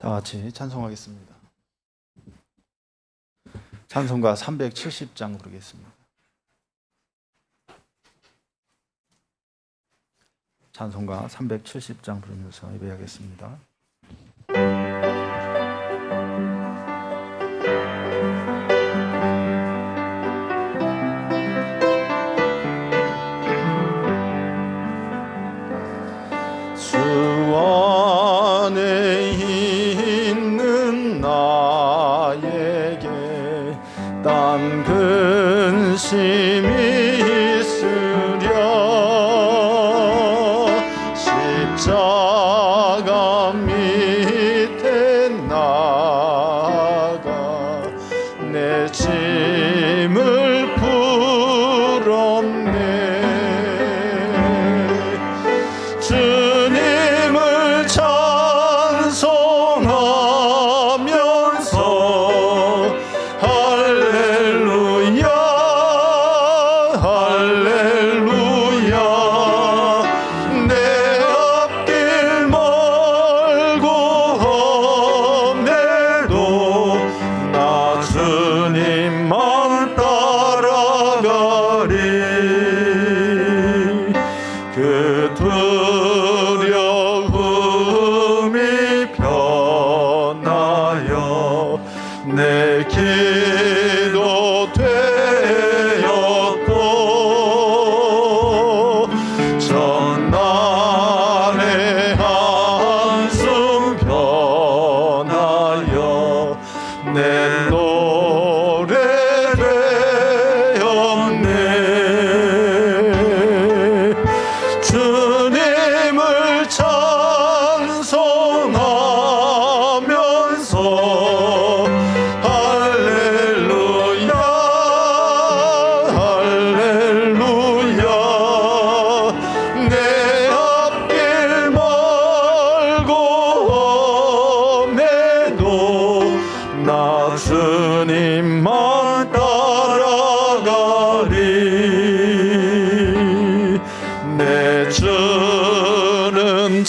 다 같이 찬송하겠습니다. 찬송가 370장 부르겠습니다. 찬송가 370장 부르면서 예배하겠습니다. 주 안에 있는 나에게 딴 근심이 있으랴 십자가 밑에 나가 내 짐을 풀었네. 주님을 찬송하면서 할렐루야 할렐루야 내 앞길 멀고 험해도 나 주님만 따라가리. 그 두려움이 변하여 내 기도 되었고 전날의 한숨 변하여 내 노래 되었네. 주님을 찬송하면서 할렐루야 할렐루야 내 앞길 멀고 험해도 나 주님만 따라가리. 내 주는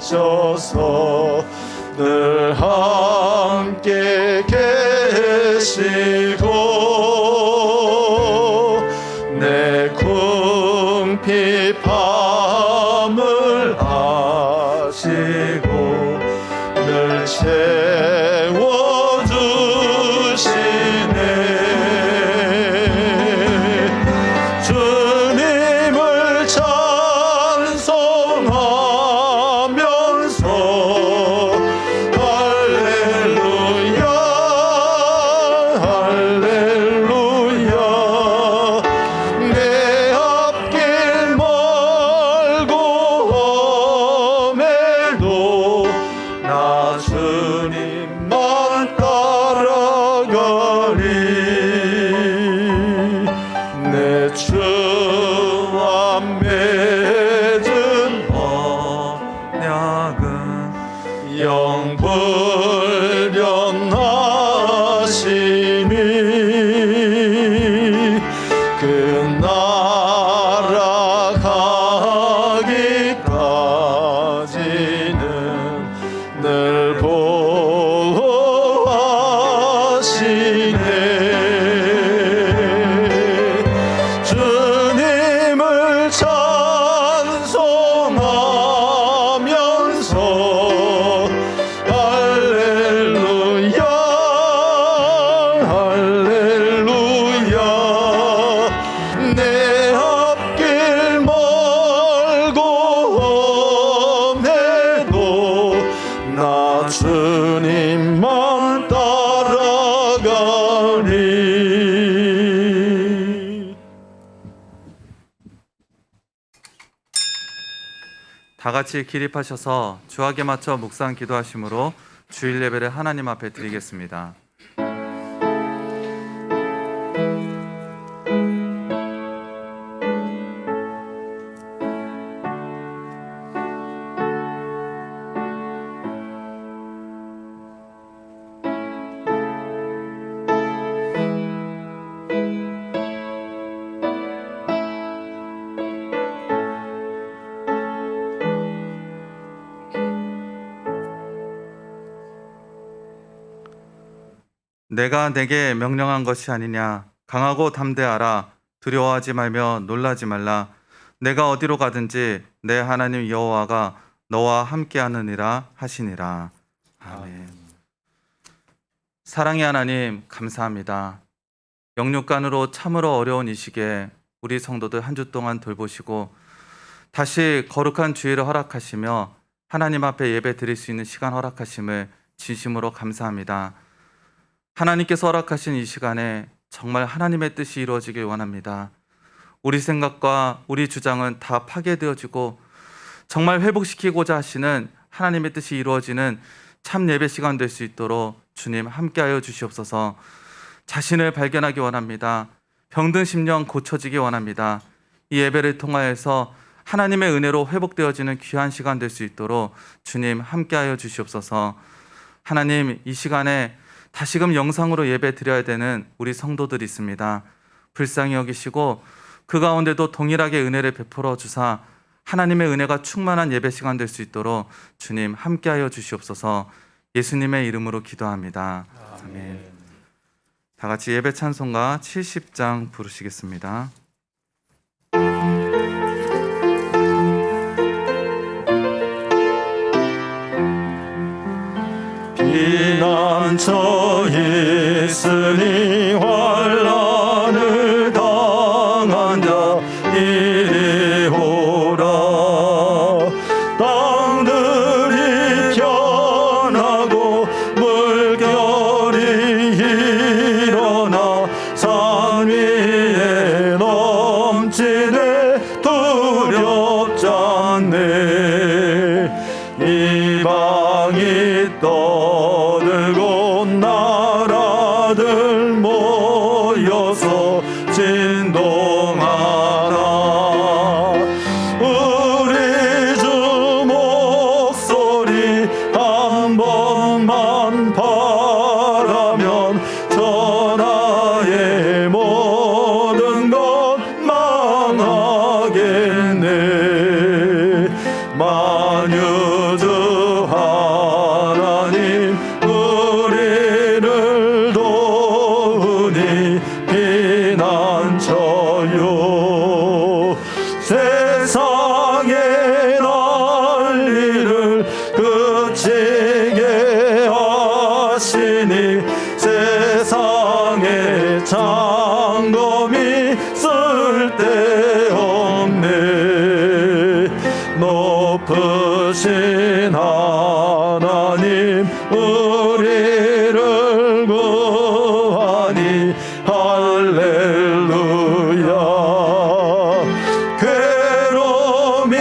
자비하셔서 늘 함께 계시고 내 궁핍함을 아시고 늘 채워주시네. 주님을 찬송하면서 할렐루야 할렐루야 내 앞길 멀고 험해도 나 주님만 따라가리. 내 주와 맺은 언약은 영불변하심이 그 나라 가기까지는 늘 보호하시네. 주님을 찬송하면서 할렐루야 할렐루야 내 앞길 멀고 험해도 나 주님만 따라가리. 다 같이 기립하셔서 주악에 맞춰 묵상 기도하심으로 주일 예배를 하나님 앞에 드리겠습니다. 내가 내게 명령한 것이 아니냐. 강하고 담대하라. 두려워하지 말며 놀라지 말라. 내가 어디로 가든지 내 하나님 여호와가 너와 함께하느니라 하시니라. 아멘. 사랑의 하나님, 감사합니다. 영육간으로 참으로 어려운 이 시기에 우리 성도들 한 주 동안 돌보시고 다시 거룩한 주일을 허락하시며 하나님 앞에 예배 드릴 수 있는 시간 허락하심을 진심으로 감사합니다. 하나님께서 허락하신 이 시간에 정말 하나님의 뜻이 이루어지길 원합니다. 우리 생각과 우리 주장은 다 파괴되어지고 정말 회복시키고자 하시는 하나님의 뜻이 이루어지는 참 예배 시간 될 수 있도록 주님 함께하여 주시옵소서. 자신을 발견하기 원합니다. 병든 심령 고쳐지기 원합니다. 이 예배를 통하여서 하나님의 은혜로 회복되어지는 귀한 시간 될 수 있도록 주님 함께하여 주시옵소서. 하나님, 이 시간에 다시금 영상으로 예배 드려야 되는 우리 성도들이 있습니다. 불쌍히 여기시고 그 가운데도 동일하게 은혜를 베풀어 주사 하나님의 은혜가 충만한 예배 시간 될 수 있도록 주님 함께하여 주시옵소서. 예수님의 이름으로 기도합니다. 아멘. 다 같이 예배 찬송가 70장 부르시겠습니다. 피난처에 있으니 환난을 당한 자 이리 오라. 땅들이 변하고 물결이 일어나 산 위에 넘치네 두렵지 않네. 이방이 떠들고 나라들 모여서 진동하나. 우리 주 목소리 한 번만 바라면 천하의 모든 것 망하겠네. 만유주 하나님 우리를 도우니 피난처요. 세상의 난리를 그치게 하시니 세상의 장검이 쓸데없네. 높으신 하나님 우리를 구하니 할렐루야. 괴로움이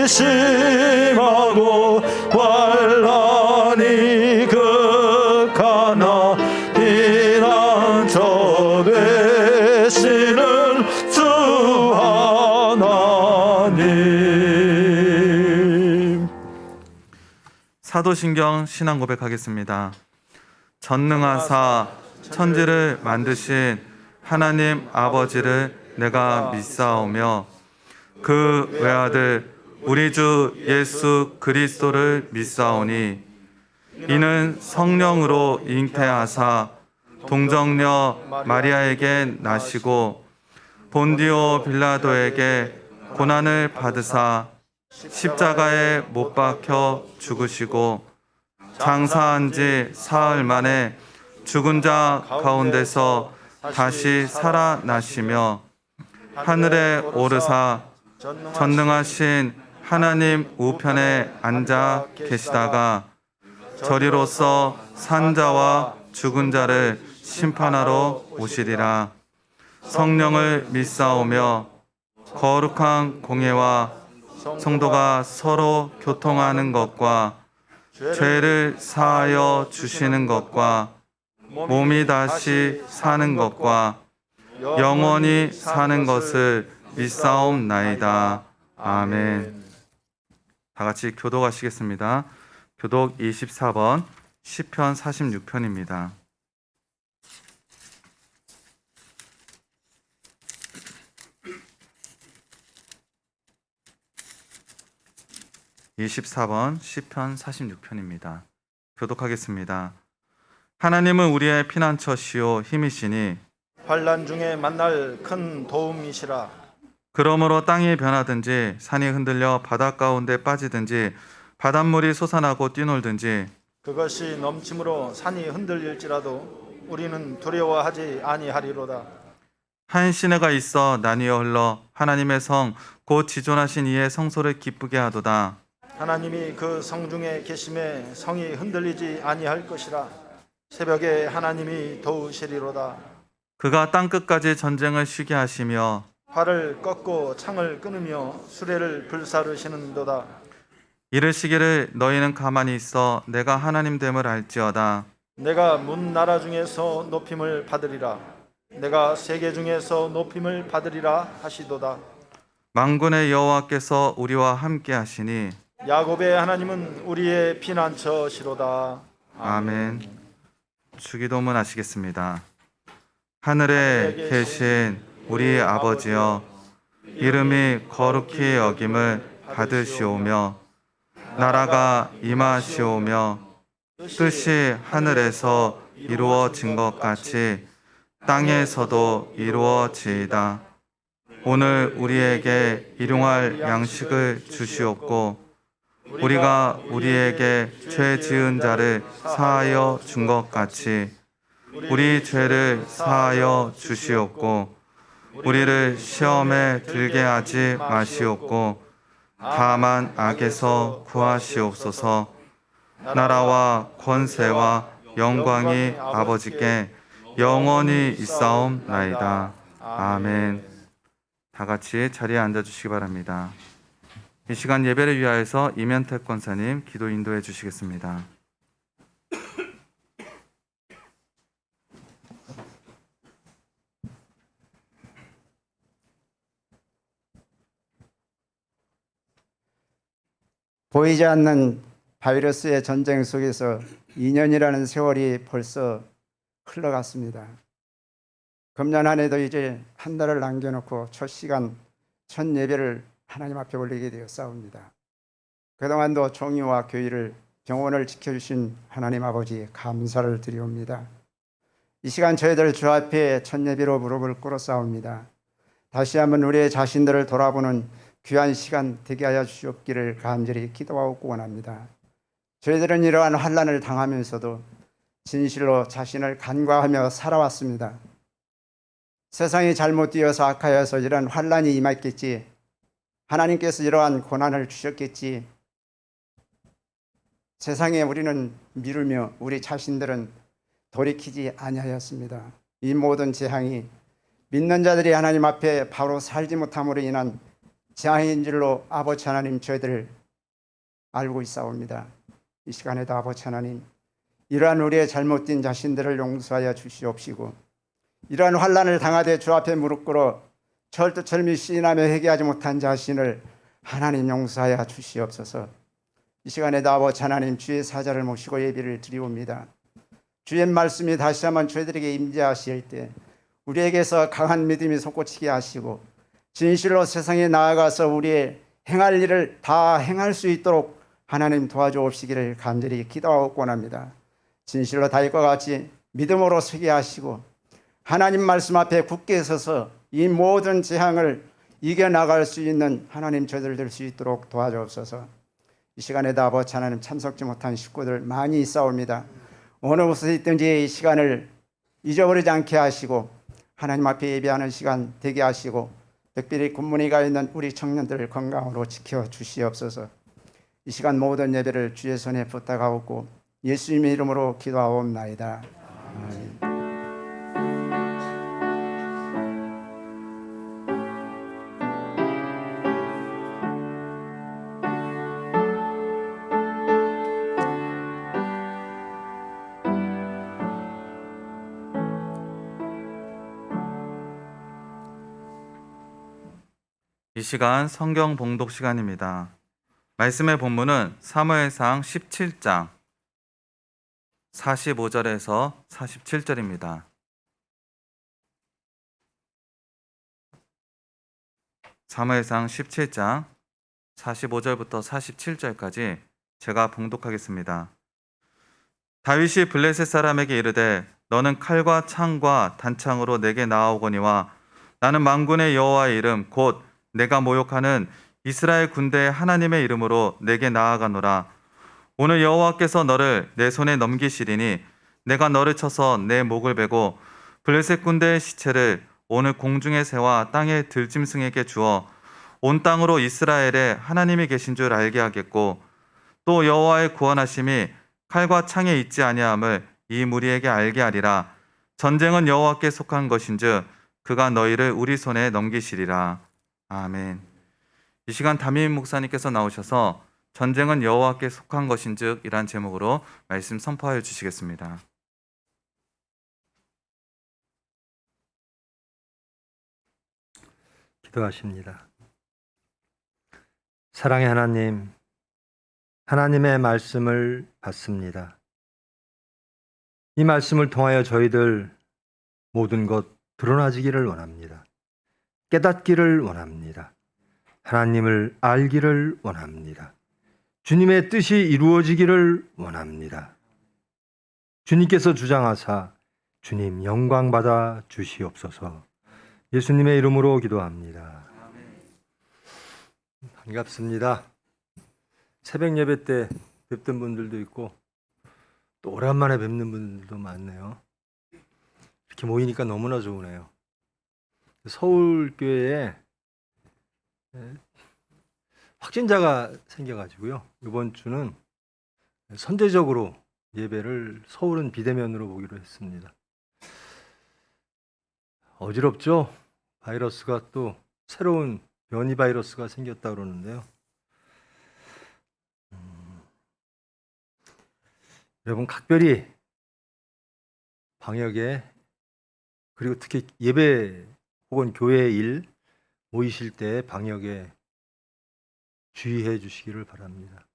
심하고 환난이 극하나 피난처 되시는 주 하나님. 사도신경 신앙 고백하겠습니다. 전능하사 천지를 만드신 하나님 아버지를 내가 믿사오며 그 외아들 우리 주 예수 그리스도를 믿사오니 이는 성령으로 잉태하사 동정녀 마리아에게 나시고 본디오 빌라도에게 고난을 받으사 십자가에 못 박혀 죽으시고 장사한 지 사흘 만에 죽은 자 가운데서 다시 살아나시며 하늘에 오르사 전능하신 하나님 우편에 앉아 계시다가 저리로서 산자와 죽은 자를 심판하러 오시리라. 성령을 믿사오며 거룩한 공예와 성도가 서로 교통하는 것과 죄를 사하여 주시는 것과 몸이 다시 사는 것과 영원히 사는 것을 믿사옵나이다. 아멘. 다 같이 교독하시겠습니다. 교독 24번 시편 46편입니다. (24번) 시편 46편입니다. 교독하겠습니다. 하나님은 우리의 피난처시요 힘이시니 환난 중에 만날 큰 도움이시라. 그러므로 땅이 변하든지 산이 흔들려 바다 가운데 빠지든지 바닷물이 솟아나고 뛰놀든지 그것이 넘침으로 산이 흔들릴지라도 우리는 두려워하지 아니하리로다. 한 시내가 있어 나뉘어 흘러 하나님의 성 곧 지존하신 이의 성소를 기쁘게 하도다. 하나님이 그 성 중에 계심에 성이 흔들리지 아니할 것이라. 새벽에 하나님이 도우시리로다. 그가 땅 끝까지 전쟁을 쉬게 하시며 활을 꺾고 창을 끊으며 수레를 불사르시는도다. 이르시기를 너희는 가만히 있어 내가 하나님 됨을 알지어다. 내가 문 나라 중에서 높임을 받으리라. 내가 세계 중에서 높임을 받으리라 하시도다. 만군의 여호와께서 우리와 함께 하시니 야곱의 하나님은 우리의 피난처시로다. 아멘. 주기도문 하시겠습니다. 하늘에 계신 우리 아버지여, 이름이 거룩히 여김을 받으시오며 나라가 임하시오며 뜻이 하늘에서 이루어진 것 같이 땅에서도 이루어지이다. 오늘 우리에게 일용할 양식을 주시옵고 우리가 우리에게 죄 지은 자를 사하여 준 것 같이 우리 죄를 사하여 주시옵고 우리를 시험에 들게 하지 마시옵고 다만 악에서 구하시옵소서. 나라와 권세와 영광이 아버지께 영원히 있사옵나이다. 아멘. 다 같이 자리에 앉아주시기 바랍니다. 이 시간 예배를 위하여서 이면택 권사님 기도 인도해 주시겠습니다. 보이지 않는 바이러스의 전쟁 속에서 2년이라는 세월이 벌써 흘러갔습니다. 금년 한 해도 이제 한 달을 남겨놓고 첫 시간, 첫 예배를 하나님 앞에 올리게 되었사옵니다. 그동안도 종교와 교회를 병원을 지켜주신 하나님 아버지 감사를 드리옵니다. 이 시간 저희들 주 앞에 첫 예배로 무릎을 꿇었사옵니다. 다시 한번 우리의 자신들을 돌아보는 귀한 시간 되게 하여 주시옵기를 간절히 기도하고 원합니다. 저희들은 이러한 환난을 당하면서도 진실로 자신을 간과하며 살아왔습니다. 세상이 잘못되어서 악하여서 이러한 환난이 임했겠지, 하나님께서 이러한 고난을 주셨겠지, 세상에 우리는 미루며 우리 자신들은 돌이키지 아니하였습니다. 이 모든 재앙이 믿는 자들이 하나님 앞에 바로 살지 못함으로 인한 재앙인 줄로 아버지 하나님 저희들 알고 있사옵니다. 이 시간에도 아버지 하나님, 이러한 우리의 잘못된 자신들을 용서하여 주시옵시고 이러한 환난을 당하되 주 앞에 무릎 꿇어 철두철미 시인하며 회개하지 못한 자신을 하나님 용서하여 주시옵소서. 이 시간에도 아버지 하나님 주의 사자를 모시고 예배를 드리옵니다. 주의 말씀이 다시 한번 저희들에게 임재하실 때 우리에게서 강한 믿음이 솟구치게 하시고 진실로 세상에 나아가서 우리의 행할 일을 다 행할 수 있도록 하나님 도와주옵시기를 간절히 기도하고 원합니다. 진실로 다윗과 같이 믿음으로 서게 하시고 하나님 말씀 앞에 굳게 서서 이 모든 재앙을 이겨나갈 수 있는 하나님 저희들 될 수 있도록 도와주옵소서. 이 시간에도 아버지 하나님 참석지 못한 식구들 많이 있사옵니다. 어느 곳에 있든지 이 시간을 잊어버리지 않게 하시고 하나님 앞에 예배하는 시간 되게 하시고 특별히 군문에 가 있는 우리 청년들을 건강으로 지켜주시옵소서. 이 시간 모든 예배를 주의 손에 부탁하옵고 예수님의 이름으로 기도하옵나이다. 아멘. 이 시간 성경 봉독 시간입니다. 말씀의 본문은 사무엘상 17장 45절에서 47절입니다. 사무엘상 17장 45절부터 47절까지 제가 봉독하겠습니다. 다윗이 블레셋 사람에게 이르되 너는 칼과 창과 단창으로 내게 나아오거니와 나는 만군의 여호와의 이름 곧 내가 모욕하는 이스라엘 군대의 하나님의 이름으로 내게 나아가노라. 오늘 여호와께서 너를 내 손에 넘기시리니 내가 너를 쳐서 내 목을 베고 블레셋 군대의 시체를 오늘 공중의 새와 땅의 들짐승에게 주어 온 땅으로 이스라엘에 하나님이 계신 줄 알게 하겠고 또 여호와의 구원하심이 칼과 창에 있지 아니함을 이 무리에게 알게 하리라. 전쟁은 여호와께 속한 것인즉 그가 너희를 우리 손에 넘기시리라. 아멘. 이 시간 담임 목사님께서 나오셔서 전쟁은 여호와께 속한 것인즉 이란 제목으로 말씀 선포하여 주시겠습니다. 기도하십니다. 사랑의 하나님, 하나님의 말씀을 받습니다. 이 말씀을 통하여 저희들 모든 것 드러나지기를 원합니다. 깨닫기를 원합니다. 하나님을 알기를 원합니다. 주님의 뜻이 이루어지기를 원합니다. 주님께서 주장하사 주님 영광 받아 주시옵소서. 예수님의 이름으로 기도합니다. 반갑습니다. 새벽 예배 때 뵙던 분들도 있고 또 오랜만에 뵙는 분들도 많네요. 이렇게 모이니까 너무나 좋으네요. 서울교회에 확진자가 생겨가지고요. 이번 주는 선제적으로 예배를 서울은 비대면으로 보기로 했습니다. 어지럽죠? 바이러스가 또 새로운 변이 바이러스가 생겼다 그러는데요. 여러분 각별히 방역에 그리고 특히 예배 혹은 교회 일 모이실 때 방역에 주의해 주시기를 바랍니다.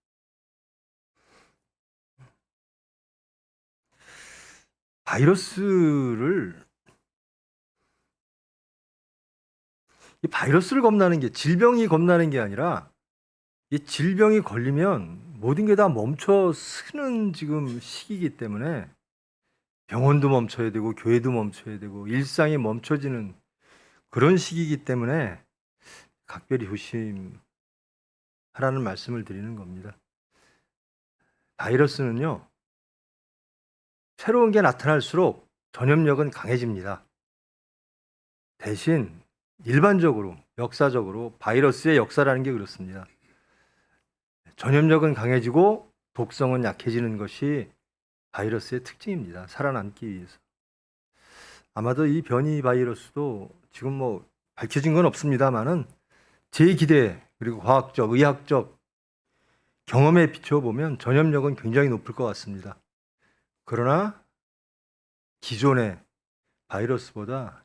이 바이러스를 겁나는 게 질병이 겁나는 게 아니라 이 질병이 걸리면 모든 게 다 멈춰 서는 지금 시기이기 때문에 병원도 멈춰야 되고 교회도 멈춰야 되고 일상이 멈춰지는 그런 시기이기 때문에 각별히 조심하라는 말씀을 드리는 겁니다. 바이러스는요, 새로운 게 나타날수록 전염력은 강해집니다. 대신 일반적으로 역사적으로 바이러스의 역사라는 게 그렇습니다. 전염력은 강해지고 독성은 약해지는 것이 바이러스의 특징입니다. 살아남기 위해서. 아마도 이 변이 바이러스도 지금 뭐 밝혀진 건 없습니다만은 제 기대 그리고 과학적, 의학적 경험에 비춰보면 전염력은 굉장히 높을 것 같습니다. 그러나 기존의 바이러스보다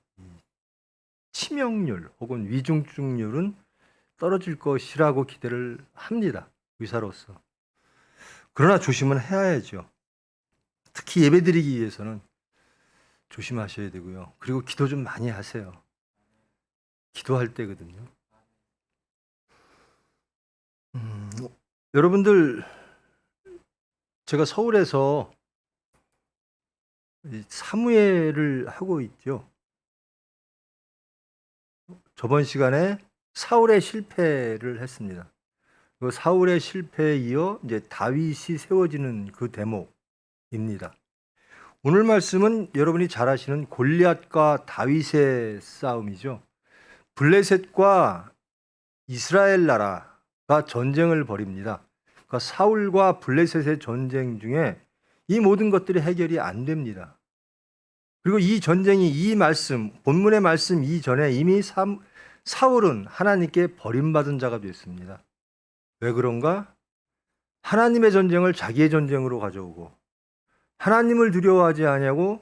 치명률 혹은 위중증률은 떨어질 것이라고 기대를 합니다. 의사로서. 그러나 조심은 해야죠. 특히 예배드리기 위해서는 조심하셔야 되고요. 그리고 기도 좀 많이 하세요. 기도할 때거든요. 여러분들 제가 서울에서 사무회를 하고 있죠. 저번 시간에 사울의 실패를 했습니다. 그 사울의 실패에 이어 이제 다윗이 세워지는 그 대목입니다. 오늘 말씀은 여러분이 잘 아시는 골리앗과 다윗의 싸움이죠. 블레셋과 이스라엘 나라가 전쟁을 벌입니다. 그러니까 사울과 블레셋의 전쟁 중에 이 모든 것들이 해결이 안 됩니다. 그리고 이 전쟁이 이 말씀, 본문의 말씀 이전에 이미 사울은 하나님께 버림받은 자가 됐습니다. 왜 그런가? 하나님의 전쟁을 자기의 전쟁으로 가져오고 하나님을 두려워하지 아니하고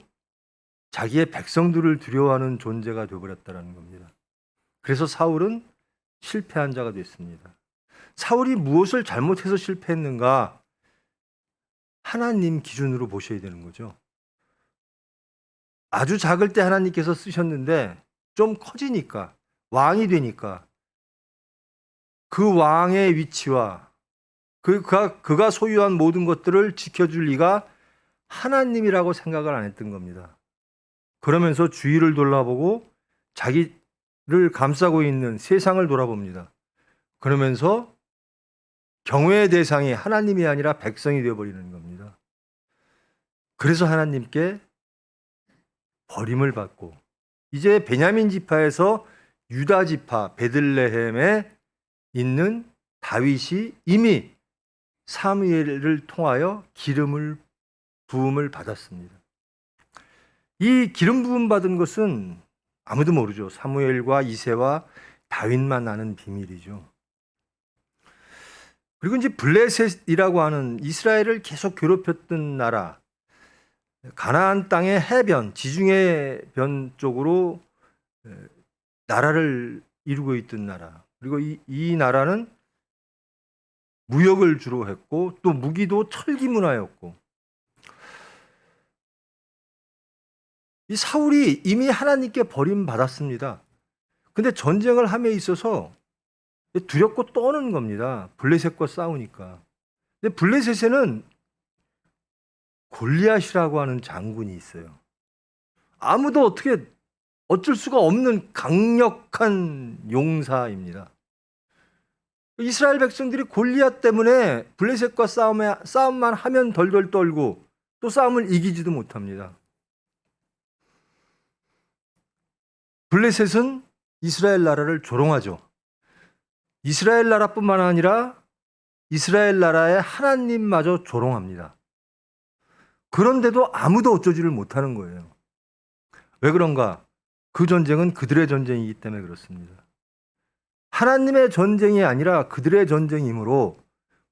자기의 백성들을 두려워하는 존재가 되어버렸다는 겁니다. 그래서 사울은 실패한 자가 됐습니다. 사울이 무엇을 잘못해서 실패했는가? 하나님 기준으로 보셔야 되는 거죠. 아주 작을 때 하나님께서 쓰셨는데 좀 커지니까 왕이 되니까 그 왕의 위치와 그가 소유한 모든 것들을 지켜줄 리가 하나님이라고 생각을 안 했던 겁니다. 그러면서 주위를 돌아보고 자기를 감싸고 있는 세상을 돌아봅니다. 그러면서 경외의 대상이 하나님이 아니라 백성이 되어버리는 겁니다. 그래서 하나님께 버림을 받고 이제 베냐민 지파에서 유다 지파 베들레헴에 있는 다윗이 이미 사무엘을 통하여 부음을 받았습니다. 이 기름 부음 받은 것은 아무도 모르죠. 사무엘과 이새와 다윗만 아는 비밀이죠. 그리고 이제 블레셋이라고 하는 이스라엘을 계속 괴롭혔던 나라, 가나안 땅의 해변, 지중해 변 쪽으로 나라를 이루고 있던 나라. 그리고 이 나라는 무역을 주로 했고 또 무기도 철기 문화였고, 이 사울이 이미 하나님께 버림받았습니다. 근데 전쟁을 함에 있어서 두렵고 떠는 겁니다. 블레셋과 싸우니까. 근데 블레셋에는 골리앗이라고 하는 장군이 있어요. 아무도 어쩔 수가 없는 강력한 용사입니다. 이스라엘 백성들이 골리앗 때문에 블레셋과 싸움만 하면 덜덜 떨고 또 싸움을 이기지도 못합니다. 블레셋은 이스라엘 나라를 조롱하죠. 이스라엘 나라뿐만 아니라 이스라엘 나라의 하나님마저 조롱합니다. 그런데도 아무도 어쩌지를 못하는 거예요. 왜 그런가? 그 전쟁은 그들의 전쟁이기 때문에 그렇습니다. 하나님의 전쟁이 아니라 그들의 전쟁이므로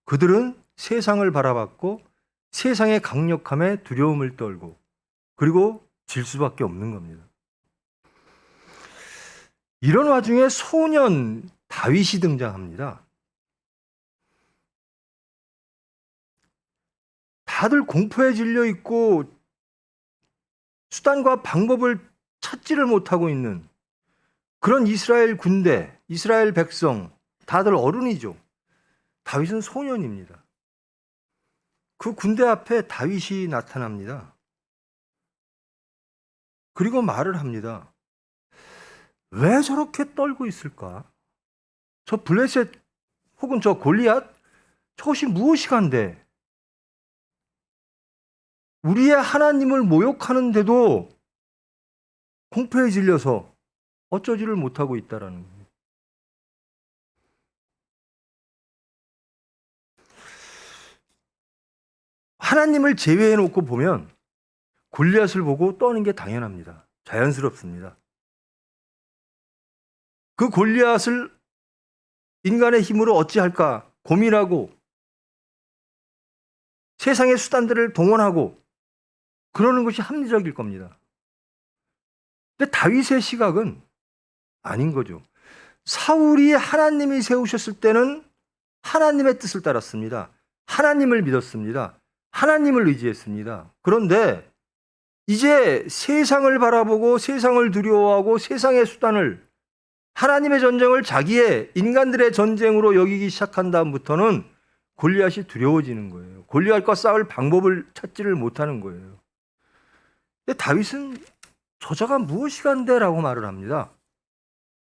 그들은 세상을 바라봤고 세상의 강력함에 두려움을 떨고 그리고 질 수밖에 없는 겁니다. 이런 와중에 소년 다윗이 등장합니다. 다들 공포에 질려 있고 수단과 방법을 찾지를 못하고 있는 그런 이스라엘 군대, 이스라엘 백성, 다들 어른이죠. 다윗은 소년입니다. 그 군대 앞에 다윗이 나타납니다. 그리고 말을 합니다. 왜 저렇게 떨고 있을까? 저 블레셋 혹은 저 골리앗, 저것이 무엇이간데? 우리의 하나님을 모욕하는데도 공포에 질려서 어쩌지를 못하고 있다라는 겁니다. 하나님을 제외해 놓고 보면 골리앗을 보고 떠는 게 당연합니다. 자연스럽습니다. 그 골리앗을 인간의 힘으로 어찌할까 고민하고 세상의 수단들을 동원하고 그러는 것이 합리적일 겁니다. 근데 다윗의 시각은 아닌 거죠. 사울이 하나님이 세우셨을 때는 하나님의 뜻을 따랐습니다. 하나님을 믿었습니다. 하나님을 의지했습니다. 그런데 이제 세상을 바라보고 세상을 두려워하고 세상의 수단을 하나님의 전쟁을 자기의 인간들의 전쟁으로 여기기 시작한 다음부터는 골리앗이 두려워지는 거예요. 골리앗과 싸울 방법을 찾지를 못하는 거예요. 근데 다윗은 저자가 무엇이간데? 라고 말을 합니다.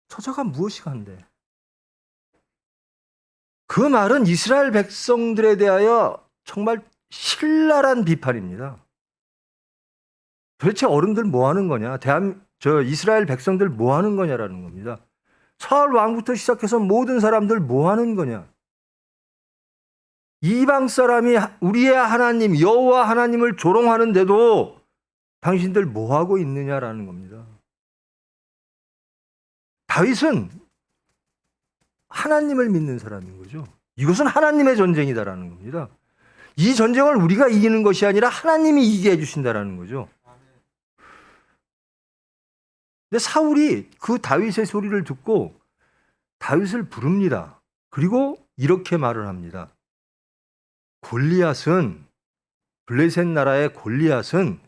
저자가 무엇이간데? 그 말은 이스라엘 백성들에 대하여 정말 신랄한 비판입니다. 도대체 어른들 뭐 하는 거냐? 이스라엘 백성들 뭐 하는 거냐라는 겁니다. 사울 왕부터 시작해서 모든 사람들 뭐 하는 거냐? 이방 사람이 우리의 하나님 여호와 하나님을 조롱하는데도 당신들 뭐 하고 있느냐라는 겁니다. 다윗은 하나님을 믿는 사람인 거죠. 이것은 하나님의 전쟁이다라는 겁니다. 이 전쟁을 우리가 이기는 것이 아니라 하나님이 이기게 해주신다라는 거죠. 근데 사울이 그 다윗의 소리를 듣고 다윗을 부릅니다. 그리고 이렇게 말을 합니다. 골리앗은, 블레셋 나라의 골리앗은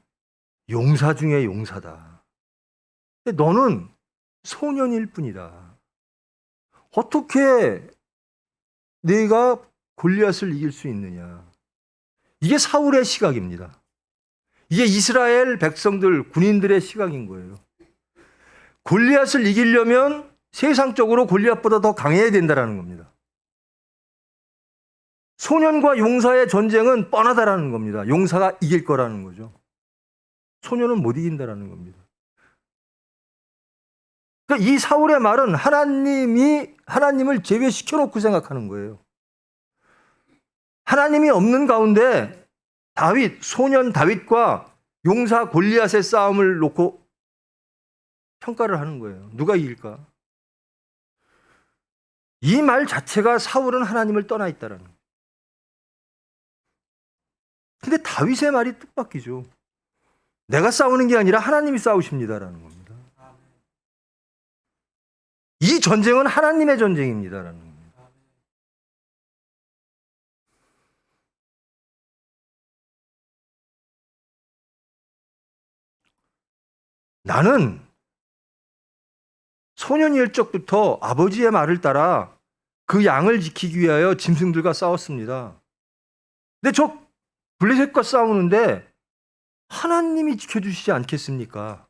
용사 중에 용사다. 근데 너는 소년일 뿐이다. 어떻게 네가 골리앗을 이길 수 있느냐? 이게 사울의 시각입니다. 이게 이스라엘 백성들, 군인들의 시각인 거예요. 골리앗을 이기려면 세상적으로 골리앗보다 더 강해야 된다는 겁니다. 소년과 용사의 전쟁은 뻔하다라는 겁니다. 용사가 이길 거라는 거죠. 소년은 못 이긴다라는 겁니다. 그러니까 이 사울의 말은 하나님을 제외시켜 놓고 생각하는 거예요. 하나님이 없는 가운데 소년 다윗과 용사 골리앗의 싸움을 놓고 평가를 하는 거예요. 누가 이길까? 이 말 자체가 사울은 하나님을 떠나 있다라는 거예요. 근데 다윗의 말이 뜻밖이죠. 내가 싸우는 게 아니라 하나님이 싸우십니다라는 겁니다. 이 전쟁은 하나님의 전쟁입니다라는 겁니다. 나는 소년일 적부터 아버지의 말을 따라 그 양을 지키기 위하여 짐승들과 싸웠습니다. 근데 저 블레셋과 싸우는데 하나님이 지켜주시지 않겠습니까?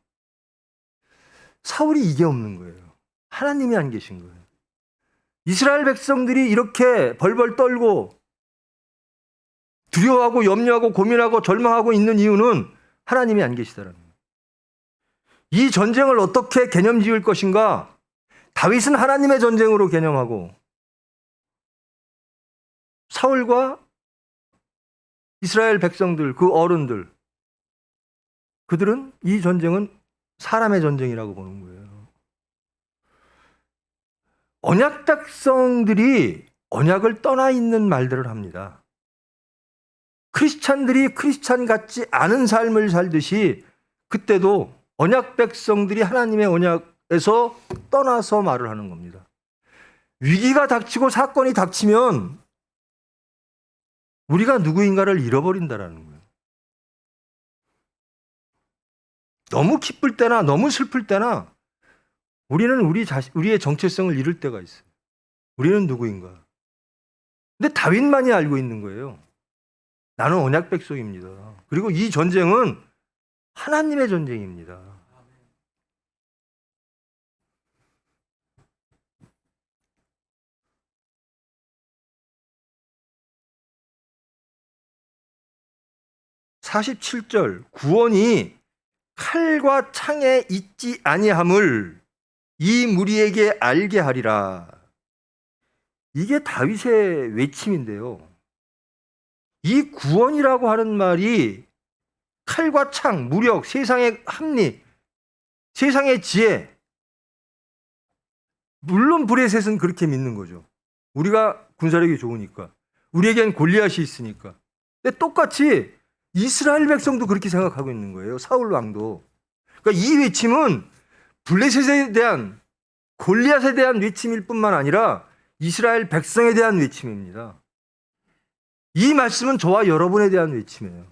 사울이 이게 없는 거예요. 하나님이 안 계신 거예요. 이스라엘 백성들이 이렇게 벌벌 떨고 두려워하고 염려하고 고민하고 절망하고 있는 이유는 하나님이 안 계시다라는 거예요. 이 전쟁을 어떻게 개념 지을 것인가? 다윗은 하나님의 전쟁으로 개념하고 사울과 이스라엘 백성들, 그 어른들, 그들은 이 전쟁은 사람의 전쟁이라고 보는 거예요. 언약 백성들이 언약을 떠나 있는 말들을 합니다. 크리스찬들이 크리스찬 같지 않은 삶을 살듯이 그때도 언약 백성들이 하나님의 언약에서 떠나서 말을 하는 겁니다. 위기가 닥치고 사건이 닥치면 우리가 누구인가를 잃어버린다라는 거예요. 너무 기쁠 때나 너무 슬플 때나 우리는 우리의 정체성을 잃을 때가 있어요. 우리는 누구인가? 근데 다윗만이 알고 있는 거예요. 나는 언약 백성입니다. 그리고 이 전쟁은 하나님의 전쟁입니다. (47절) 구원이 칼과 창에 있지 아니함을 이 무리에게 알게 하리라. 이게 다윗의 외침인데요. 이 구원이라고 하는 말이 칼과 창, 무력, 세상의 합리, 세상의 지혜, 물론 브레셋은 그렇게 믿는 거죠. 우리가 군사력이 좋으니까, 우리에겐 골리앗이 있으니까. 근데 똑같이 이스라엘 백성도 그렇게 생각하고 있는 거예요. 사울 왕도. 그러니까 이 외침은 블레셋에 대한, 골리앗에 대한 외침일 뿐만 아니라 이스라엘 백성에 대한 외침입니다. 이 말씀은 저와 여러분에 대한 외침이에요.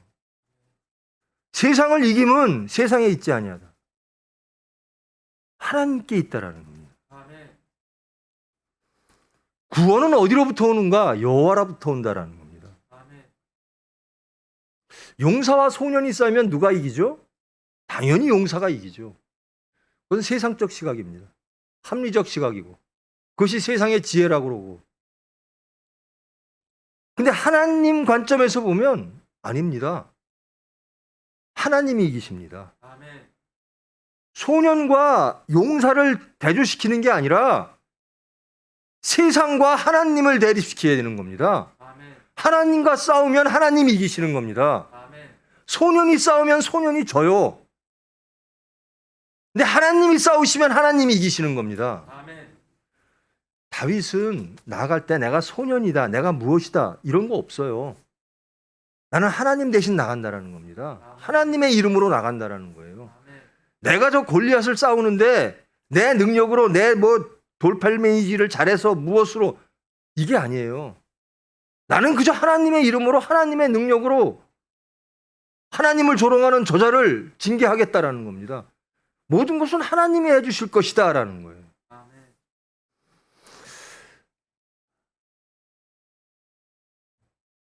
세상을 이김은 세상에 있지 아니하다. 하나님께 있다라는 겁니다. 구원은 어디로부터 오는가? 여호와로부터 온다라는 겁니다. 용사와 소년이 싸우면 누가 이기죠? 당연히 용사가 이기죠. 그건 세상적 시각입니다. 합리적 시각이고 그것이 세상의 지혜라고 그러고. 근데 하나님 관점에서 보면 아닙니다. 하나님이 이기십니다. 소년과 용사를 대조시키는 게 아니라 세상과 하나님을 대립시켜야 되는 겁니다. 하나님과 싸우면 하나님이 이기시는 겁니다. 소년이 싸우면 소년이 져요. 근데 하나님이 싸우시면 하나님이 이기시는 겁니다. 다윗은 나아갈 때 내가 소년이다, 내가 무엇이다 이런 거 없어요. 나는 하나님 대신 나간다라는 겁니다. 하나님의 이름으로 나간다라는 거예요. 내가 저 골리앗을 싸우는데 내 능력으로 내 돌팔매이지를 잘해서 무엇으로 이게 아니에요. 나는 그저 하나님의 이름으로 하나님의 능력으로 하나님을 조롱하는 저자를 징계하겠다라는 겁니다. 모든 것은 하나님이 해주실 것이다라는 거예요.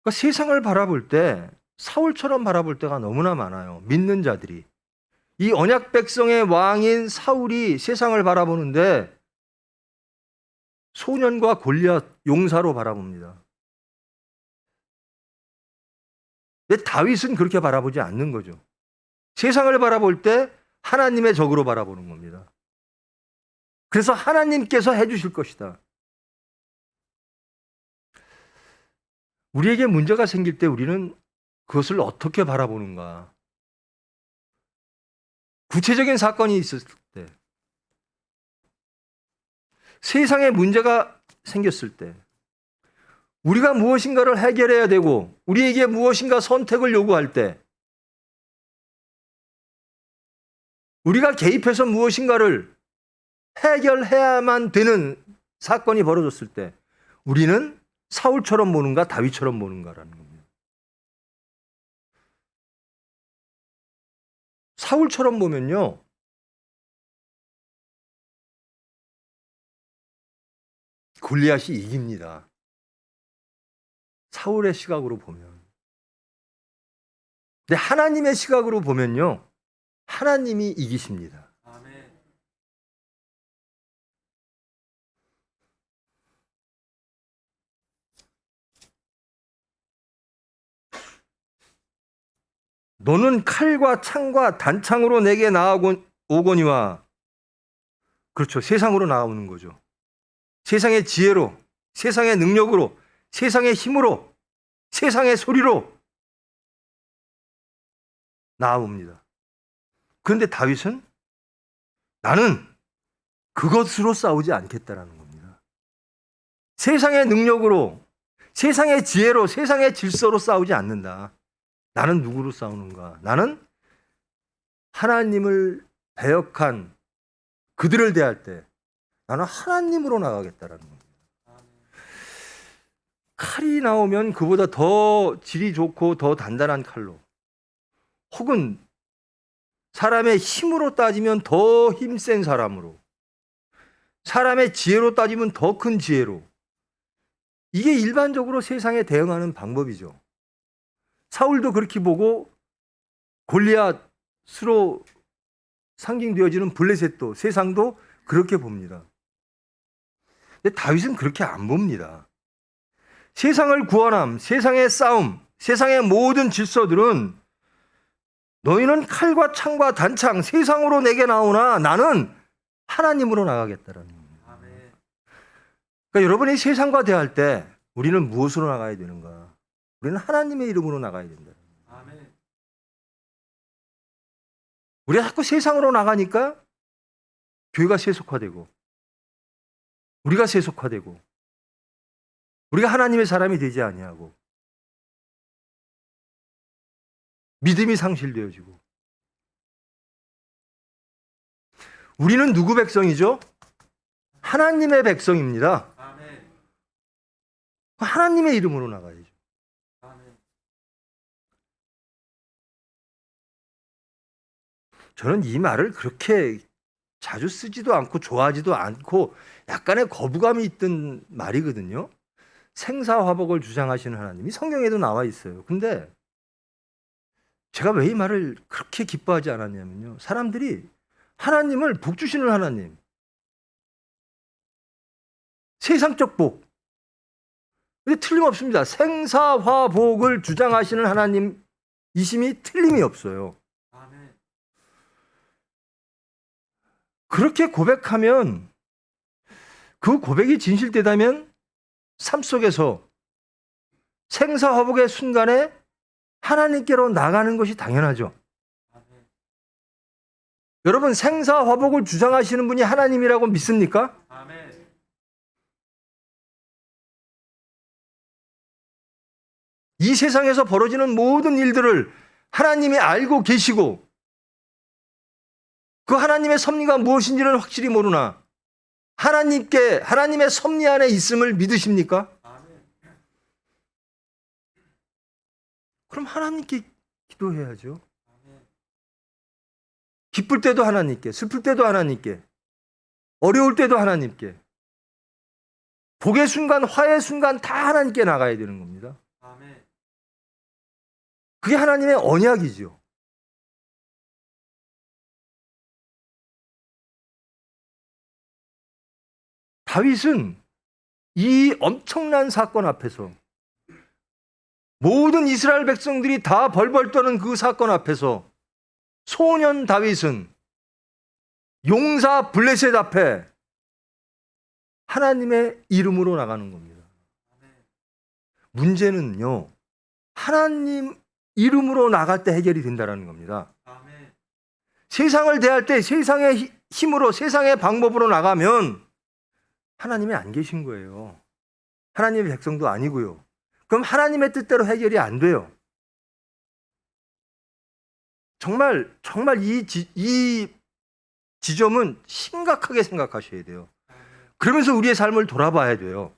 그러니까 세상을 바라볼 때 사울처럼 바라볼 때가 너무나 많아요. 믿는 자들이. 이 언약 백성의 왕인 사울이 세상을 바라보는데 소년과 골리앗 용사로 바라봅니다. 근데 다윗은 그렇게 바라보지 않는 거죠. 세상을 바라볼 때 하나님의 적으로 바라보는 겁니다. 그래서 하나님께서 해주실 것이다. 우리에게 문제가 생길 때 우리는 그것을 어떻게 바라보는가? 구체적인 사건이 있었을 때, 세상에 문제가 생겼을 때, 우리가 무엇인가를 해결해야 되고 우리에게 무엇인가 선택을 요구할 때, 우리가 개입해서 무엇인가를 해결해야만 되는 사건이 벌어졌을 때 우리는 사울처럼 보는가 다윗처럼 보는가라는 겁니다. 사울처럼 보면요, 골리앗이 이깁니다. 사울의 시각으로 보면. 근데 하나님의 시각으로 보면요, 하나님이 이기십니다. 너는 칼과 창과 단창으로 내게 나아오거니와, 그렇죠, 세상으로 나오는 거죠. 세상의 지혜로, 세상의 능력으로, 세상의 힘으로, 세상의 소리로 나옵니다. 그런데 다윗은 나는 그것으로 싸우지 않겠다라는 겁니다. 세상의 능력으로, 세상의 지혜로, 세상의 질서로 싸우지 않는다. 나는 누구로 싸우는가? 나는 하나님을 배역한 그들을 대할 때 나는 하나님으로 나가겠다라는 겁니다. 칼이 나오면 그보다 더 질이 좋고 더 단단한 칼로, 혹은 사람의 힘으로 따지면 더 힘센 사람으로, 사람의 지혜로 따지면 더 큰 지혜로, 이게 일반적으로 세상에 대응하는 방법이죠. 사울도 그렇게 보고 골리앗으로 상징되어지는 블레셋도, 세상도 그렇게 봅니다. 근데 다윗은 그렇게 안 봅니다. 세상을 구원함, 세상의 싸움, 세상의 모든 질서들은 너희는 칼과 창과 단창, 세상으로 내게 나오나 나는 하나님으로 나가겠다라는 겁니다. 그러니까 여러분이 세상과 대할 때 우리는 무엇으로 나가야 되는가? 우리는 하나님의 이름으로 나가야 된다. 우리가 자꾸 세상으로 나가니까 교회가 세속화되고, 우리가 세속화되고, 우리가 하나님의 사람이 되지 아니하고, 믿음이 상실되어지고. 우리는 누구 백성이죠? 하나님의 백성입니다. 하나님의 이름으로 나가야죠. 저는 이 말을 그렇게 자주 쓰지도 않고 좋아하지도 않고 약간의 거부감이 있던 말이거든요. 생사화복을 주장하시는 하나님이 성경에도 나와 있어요. 근데 제가 왜 이 말을 그렇게 기뻐하지 않았냐면요, 사람들이 하나님을 복 주시는 하나님, 세상적 복, 근데 틀림없습니다. 생사화복을 주장하시는 하나님이심이 틀림이 없어요. 그렇게 고백하면, 그 고백이 진실되다면 삶 속에서 생사화복의 순간에 하나님께로 나가는 것이 당연하죠. 여러분, 생사화복을 주장하시는 분이 하나님이라고 믿습니까? 이 세상에서 벌어지는 모든 일들을 하나님이 알고 계시고 그 하나님의 섭리가 무엇인지를 확실히 모르나 하나님의 섭리 안에 있음을 믿으십니까? 그럼 하나님께 기도해야죠. 기쁠 때도 하나님께, 슬플 때도 하나님께, 어려울 때도 하나님께, 복의 순간, 화의 순간 다 하나님께 나가야 되는 겁니다. 그게 하나님의 언약이죠. 다윗은 이 엄청난 사건 앞에서, 모든 이스라엘 백성들이 다 벌벌 떠는 그 사건 앞에서 소년 다윗은 용사 블레셋 앞에 하나님의 이름으로 나가는 겁니다. 문제는요, 하나님 이름으로 나갈 때 해결이 된다는 겁니다. 세상을 대할 때 세상의 힘으로, 세상의 방법으로 나가면 하나님이 안 계신 거예요. 하나님의 백성도 아니고요. 그럼 하나님의 뜻대로 해결이 안 돼요. 정말 이 지점은 심각하게 생각하셔야 돼요. 그러면서 우리의 삶을 돌아봐야 돼요.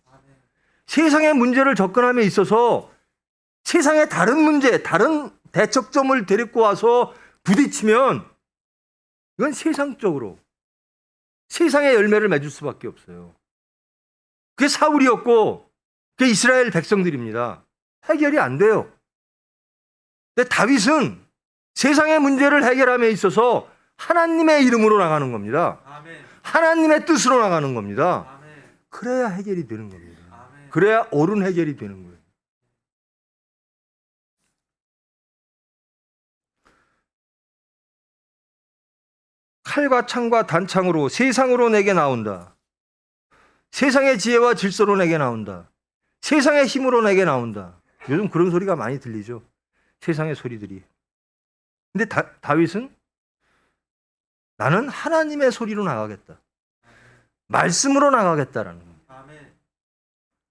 세상의 문제를 접근함에 있어서 세상의 다른 문제, 다른 대척점을 데리고 와서 부딪히면 이건 세상적으로 세상의 열매를 맺을 수밖에 없어요. 그게 사울이었고 그게 이스라엘 백성들입니다. 해결이 안 돼요. 근데 다윗은 세상의 문제를 해결함에 있어서 하나님의 이름으로 나가는 겁니다. 하나님의 뜻으로 나가는 겁니다. 그래야 해결이 되는 겁니다. 그래야 옳은 해결이 되는 거예요. 칼과 창과 단창으로 세상으로 내게 나온다. 세상의 지혜와 질서로 내게 나온다. 세상의 힘으로 내게 나온다. 요즘 그런 소리가 많이 들리죠. 세상의 소리들이. 근데 다윗은 나는 하나님의 소리로 나가겠다. 말씀으로 나가겠다라는 거예요.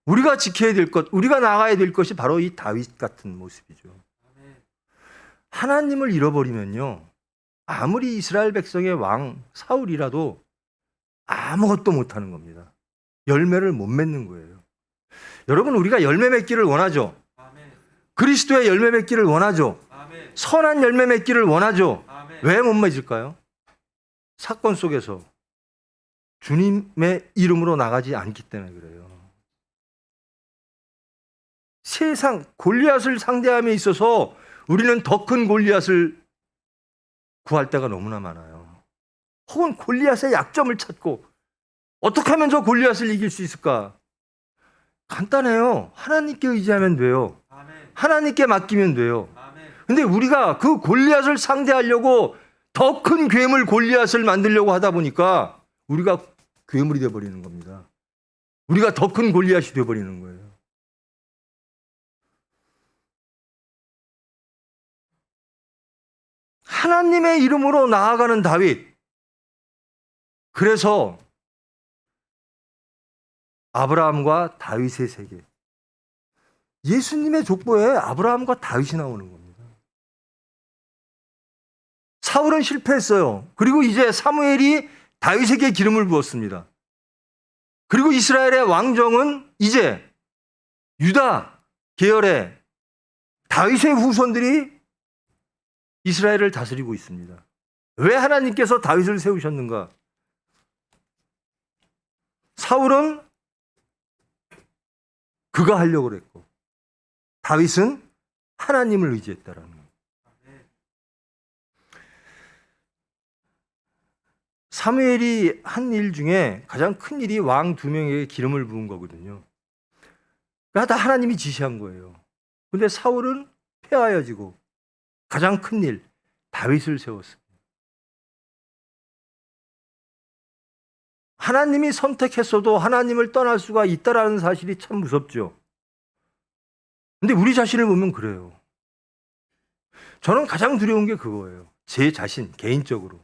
우리가 지켜야 될 것, 우리가 나가야 될 것이 바로 이 다윗 같은 모습이죠. 하나님을 잃어버리면요, 아무리 이스라엘 백성의 왕 사울이라도 아무것도 못하는 겁니다. 열매를 못 맺는 거예요. 여러분, 우리가 열매 맺기를 원하죠. 그리스도의 열매 맺기를 원하죠. 선한 열매 맺기를 원하죠. 왜 못 맺을까요? 사건 속에서 주님의 이름으로 나가지 않기 때문에 그래요. 세상 골리앗을 상대함에 있어서 우리는 더 큰 골리앗을 구할 때가 너무나 많아요. 혹은 골리앗의 약점을 찾고 어떻게 하면 저 골리앗을 이길 수 있을까? 간단해요. 하나님께 의지하면 돼요. 하나님께 맡기면 돼요. 근데 우리가 그 골리앗을 상대하려고 더 큰 괴물 골리앗을 만들려고 하다 보니까 우리가 괴물이 되어버리는 겁니다. 우리가 더 큰 골리앗이 되어버리는 거예요. 하나님의 이름으로 나아가는 다윗. 그래서 아브라함과 다윗의 세계. 예수님의 족보에 아브라함과 다윗이 나오는 겁니다. 사울은 실패했어요. 그리고 이제 사무엘이 다윗에게 기름을 부었습니다. 그리고 이스라엘의 왕정은 이제 유다 계열의 다윗의 후손들이 이스라엘을 다스리고 있습니다. 왜 하나님께서 다윗을 세우셨는가? 사울은 그가 하려고 그랬고 다윗은 하나님을 의지했다라는 거예요. 사무엘이 한 일 중에 가장 큰 일이 왕 2명에게 기름을 부은 거거든요. 그러니까 다 하나님이 지시한 거예요. 근데 사울은 폐하여지고 가장 큰 일, 다윗을 세웠습니다. 하나님이 선택했어도 하나님을 떠날 수가 있다라는 사실이 참 무섭죠. 근데 우리 자신을 보면 그래요. 저는 가장 두려운 게 그거예요. 제 자신, 개인적으로.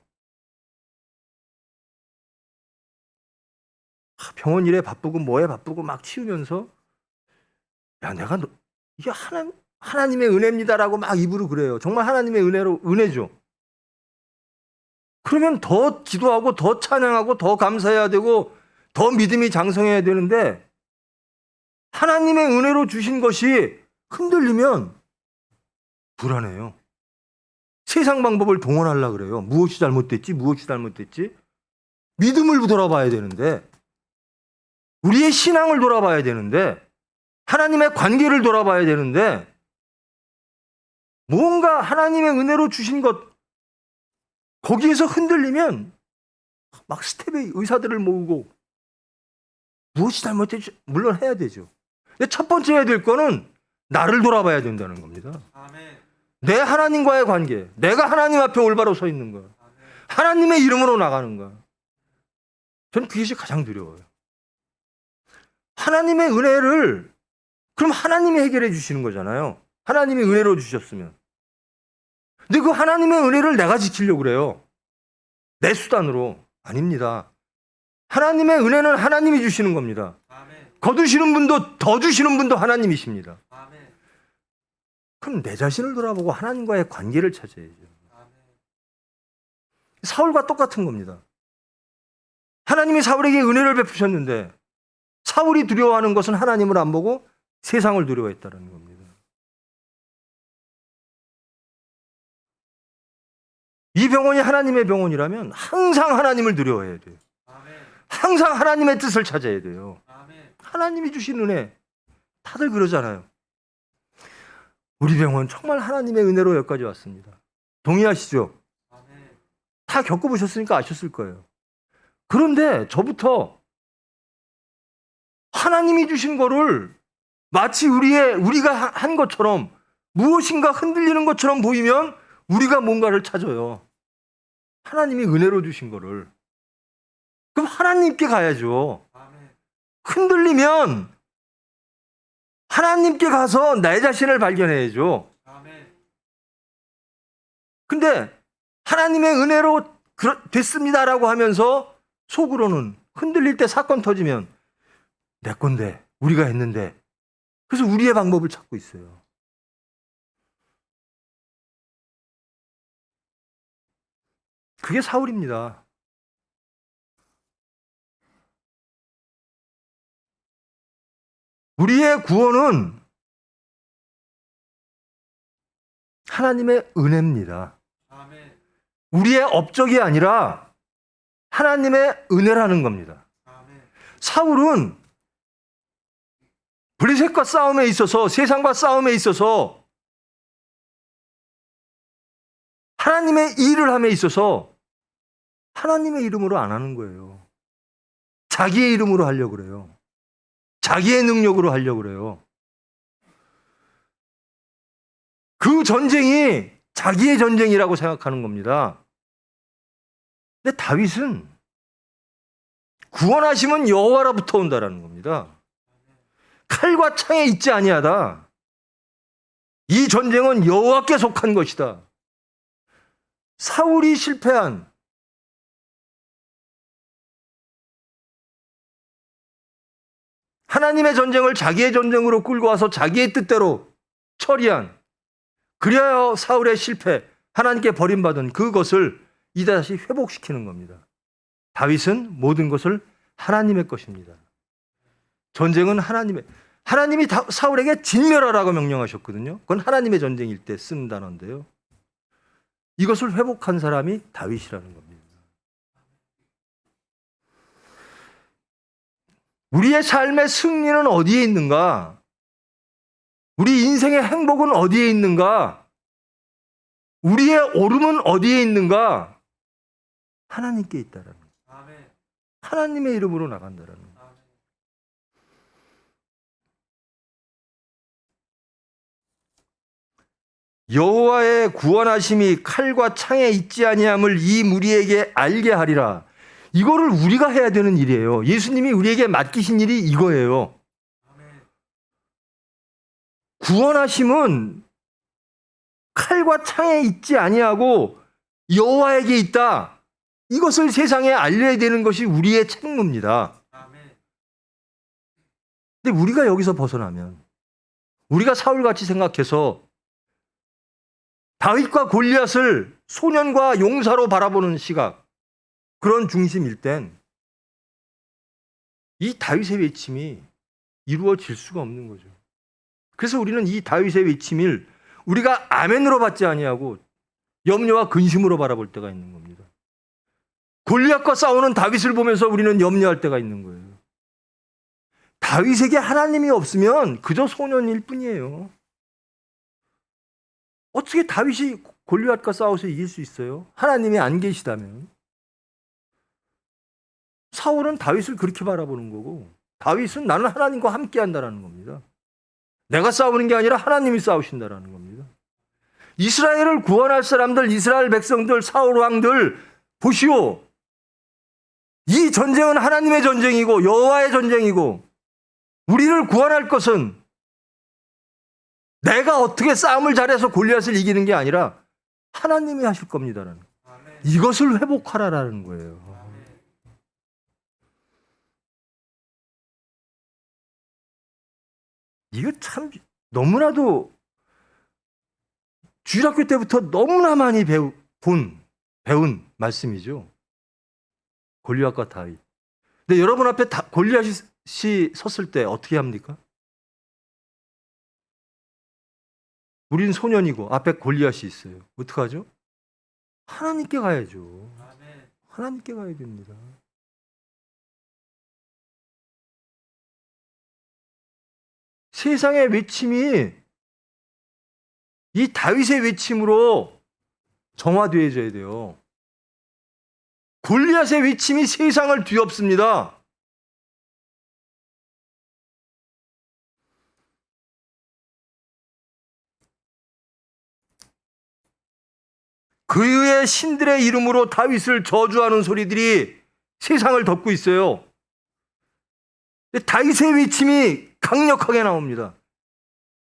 병원 일에 바쁘고 뭐에 바쁘고 막 치우면서 야, 내가 이게 하나님의 은혜입니다라고 막 입으로 그래요. 정말 하나님의 은혜죠. 그러면 더 기도하고 더 찬양하고 더 감사해야 되고 더 믿음이 장성해야 되는데 하나님의 은혜로 주신 것이 흔들리면 불안해요. 세상 방법을 동원하려고 그래요. 무엇이 잘못됐지? 무엇이 잘못됐지? 믿음을 돌아봐야 되는데 우리의 신앙을 돌아봐야 되는데 하나님의 관계를 돌아봐야 되는데 뭔가 하나님의 은혜로 주신 것 거기에서 흔들리면 막 스텝의 의사들을 모으고 무엇이 잘못됐지 물론 해야 되죠. 근데 첫 번째 해야 될 거는 나를 돌아봐야 된다는 겁니다. 내 하나님과의 관계, 내가 하나님 앞에 올바로 서 있는 거, 하나님의 이름으로 나가는 거. 저는 그것이 가장 두려워요. 하나님의 은혜를 그럼 하나님이 해결해 주시는 거잖아요. 하나님이 은혜로 주셨으면. 근데 그 하나님의 은혜를 내가 지키려고 그래요. 내 수단으로. 아닙니다. 하나님의 은혜는 하나님이 주시는 겁니다. 거두시는 분도 더 주시는 분도 하나님이십니다. 그럼 내 자신을 돌아보고 하나님과의 관계를 찾아야죠. 사울과 똑같은 겁니다. 하나님이 사울에게 은혜를 베푸셨는데 사울이 두려워하는 것은 하나님을 안 보고 세상을 두려워했다는 겁니다. 이 병원이 하나님의 병원이라면 항상 하나님을 두려워해야 돼요. 항상 하나님의 뜻을 찾아야 돼요. 하나님이 주신 은혜 다들 그러잖아요. 우리 병원 정말 하나님의 은혜로 여기까지 왔습니다. 동의하시죠? 다 겪어보셨으니까 아셨을 거예요. 그런데 저부터 하나님이 주신 거를 마치 우리가 한 것처럼 무엇인가 흔들리는 것처럼 보이면 우리가 뭔가를 찾아요. 하나님이 은혜로 주신 거를. 그럼 하나님께 가야죠. 흔들리면 하나님께 가서 내 자신을 발견해야죠. 근데 하나님의 은혜로 됐습니다라고 하면서 속으로는 흔들릴 때 사건 터지면 내 건데 우리가 했는데 그래서 우리의 방법을 찾고 있어요. 그게 사울입니다. 우리의 구원은 하나님의 은혜입니다. 우리의 업적이 아니라 하나님의 은혜라는 겁니다. 사울은 블레셋과 싸움에 있어서 세상과 싸움에 있어서 하나님의 일을 함에 있어서 하나님의 이름으로 안 하는 거예요. 자기의 이름으로 하려고 그래요. 자기의 능력으로 하려고 그래요. 그 전쟁이 자기의 전쟁이라고 생각하는 겁니다. 근데 다윗은 구원하심은 여호와로부터 온다라는 겁니다. 칼과 창에 있지 아니하다. 이 전쟁은 여호와께 속한 것이다. 사울이 실패한 하나님의 전쟁을 자기의 전쟁으로 끌고 와서 자기의 뜻대로 처리한 그리하여 사울의 실패, 하나님께 버림받은 그것을 이다시 회복시키는 겁니다. 다윗은 모든 것을 하나님의 것입니다. 전쟁은 하나님이 사울에게 진멸하라고 명령하셨거든요. 그건 하나님의 전쟁일 때 쓰는 단어인데요. 이것을 회복한 사람이 다윗이라는 겁니다. 우리의 삶의 승리는 어디에 있는가? 우리 인생의 행복은 어디에 있는가? 우리의 오름은 어디에 있는가? 하나님께 있다라는 거예요. 하나님의 이름으로 나간다라는 거예요. 여호와의 구원하심이 칼과 창에 있지 아니함을 이 무리에게 알게 하리라. 이거를 우리가 해야 되는 일이에요. 예수님이 우리에게 맡기신 일이 이거예요. 구원하심은 칼과 창에 있지 아니하고 여호와에게 있다. 이것을 세상에 알려야 되는 것이 우리의 책무입니다. 근데 우리가 여기서 벗어나면 우리가 사울같이 생각해서 다윗과 골리앗을 소년과 용사로 바라보는 시각, 그런 중심일 땐 이 다윗의 외침이 이루어질 수가 없는 거죠. 그래서 우리는 이 다윗의 외침을 우리가 아멘으로 받지 아니하고 염려와 근심으로 바라볼 때가 있는 겁니다. 골리앗과 싸우는 다윗을 보면서 우리는 염려할 때가 있는 거예요. 다윗에게 하나님이 없으면 그저 소년일 뿐이에요. 어떻게 다윗이 골리앗과 싸워서 이길 수 있어요? 하나님이 안 계시다면. 사울은 다윗을 그렇게 바라보는 거고, 다윗은 나는 하나님과 함께 한다는 겁니다. 내가 싸우는 게 아니라 하나님이 싸우신다는 겁니다. 이스라엘을 구원할 사람들, 이스라엘 백성들, 사울 왕들 보시오. 이 전쟁은 하나님의 전쟁이고 여호와의 전쟁이고, 우리를 구원할 것은 내가 어떻게 싸움을 잘해서 골리앗을 이기는 게 아니라 하나님이 하실 겁니다라는, 이것을 회복하라라는 거예요. 이거 참 너무나도 주일학교 때부터 너무나 많이 배운 말씀이죠. 골리앗과 다윗. 근데 여러분 앞에 골리앗이 섰을 때 어떻게 합니까? 우린 소년이고 앞에 골리앗이 있어요. 어떡하죠? 하나님께 가야죠. 하나님께 가야 됩니다. 세상의 외침이 이 다윗의 외침으로 정화되어져야 돼요. 골리앗의 외침이 세상을 뒤엎습니다. 그의 신들의 이름으로 다윗을 저주하는 소리들이 세상을 덮고 있어요. 다윗의 외침이 강력하게 나옵니다.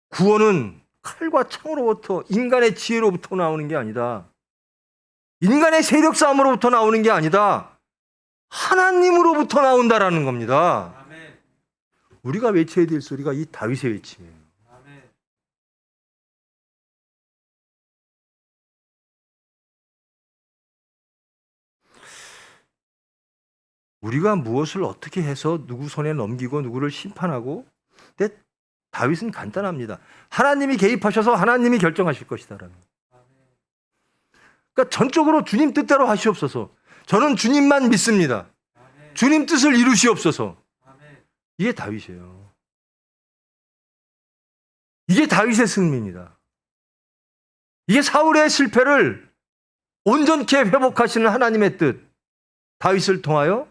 구원은 칼과 창으로부터, 인간의 지혜로부터 나오는 게 아니다. 인간의 세력 싸움으로부터 나오는 게 아니다. 하나님으로부터 나온다라는 겁니다. 아멘. 우리가 외쳐야 될 소리가 이 다윗의 외침이에요. 아멘. 우리가 무엇을 어떻게 해서 누구 손에 넘기고 누구를 심판하고, 근데 다윗은 간단합니다. 하나님이 개입하셔서 하나님이 결정하실 것이다라는. 그러니까 전적으로 주님 뜻대로 하시옵소서. 저는 주님만 믿습니다. 주님 뜻을 이루시옵소서. 이게 다윗이에요. 이게 다윗의 승리입니다. 이게 사울의 실패를 온전케 회복하시는 하나님의 뜻. 다윗을 통하여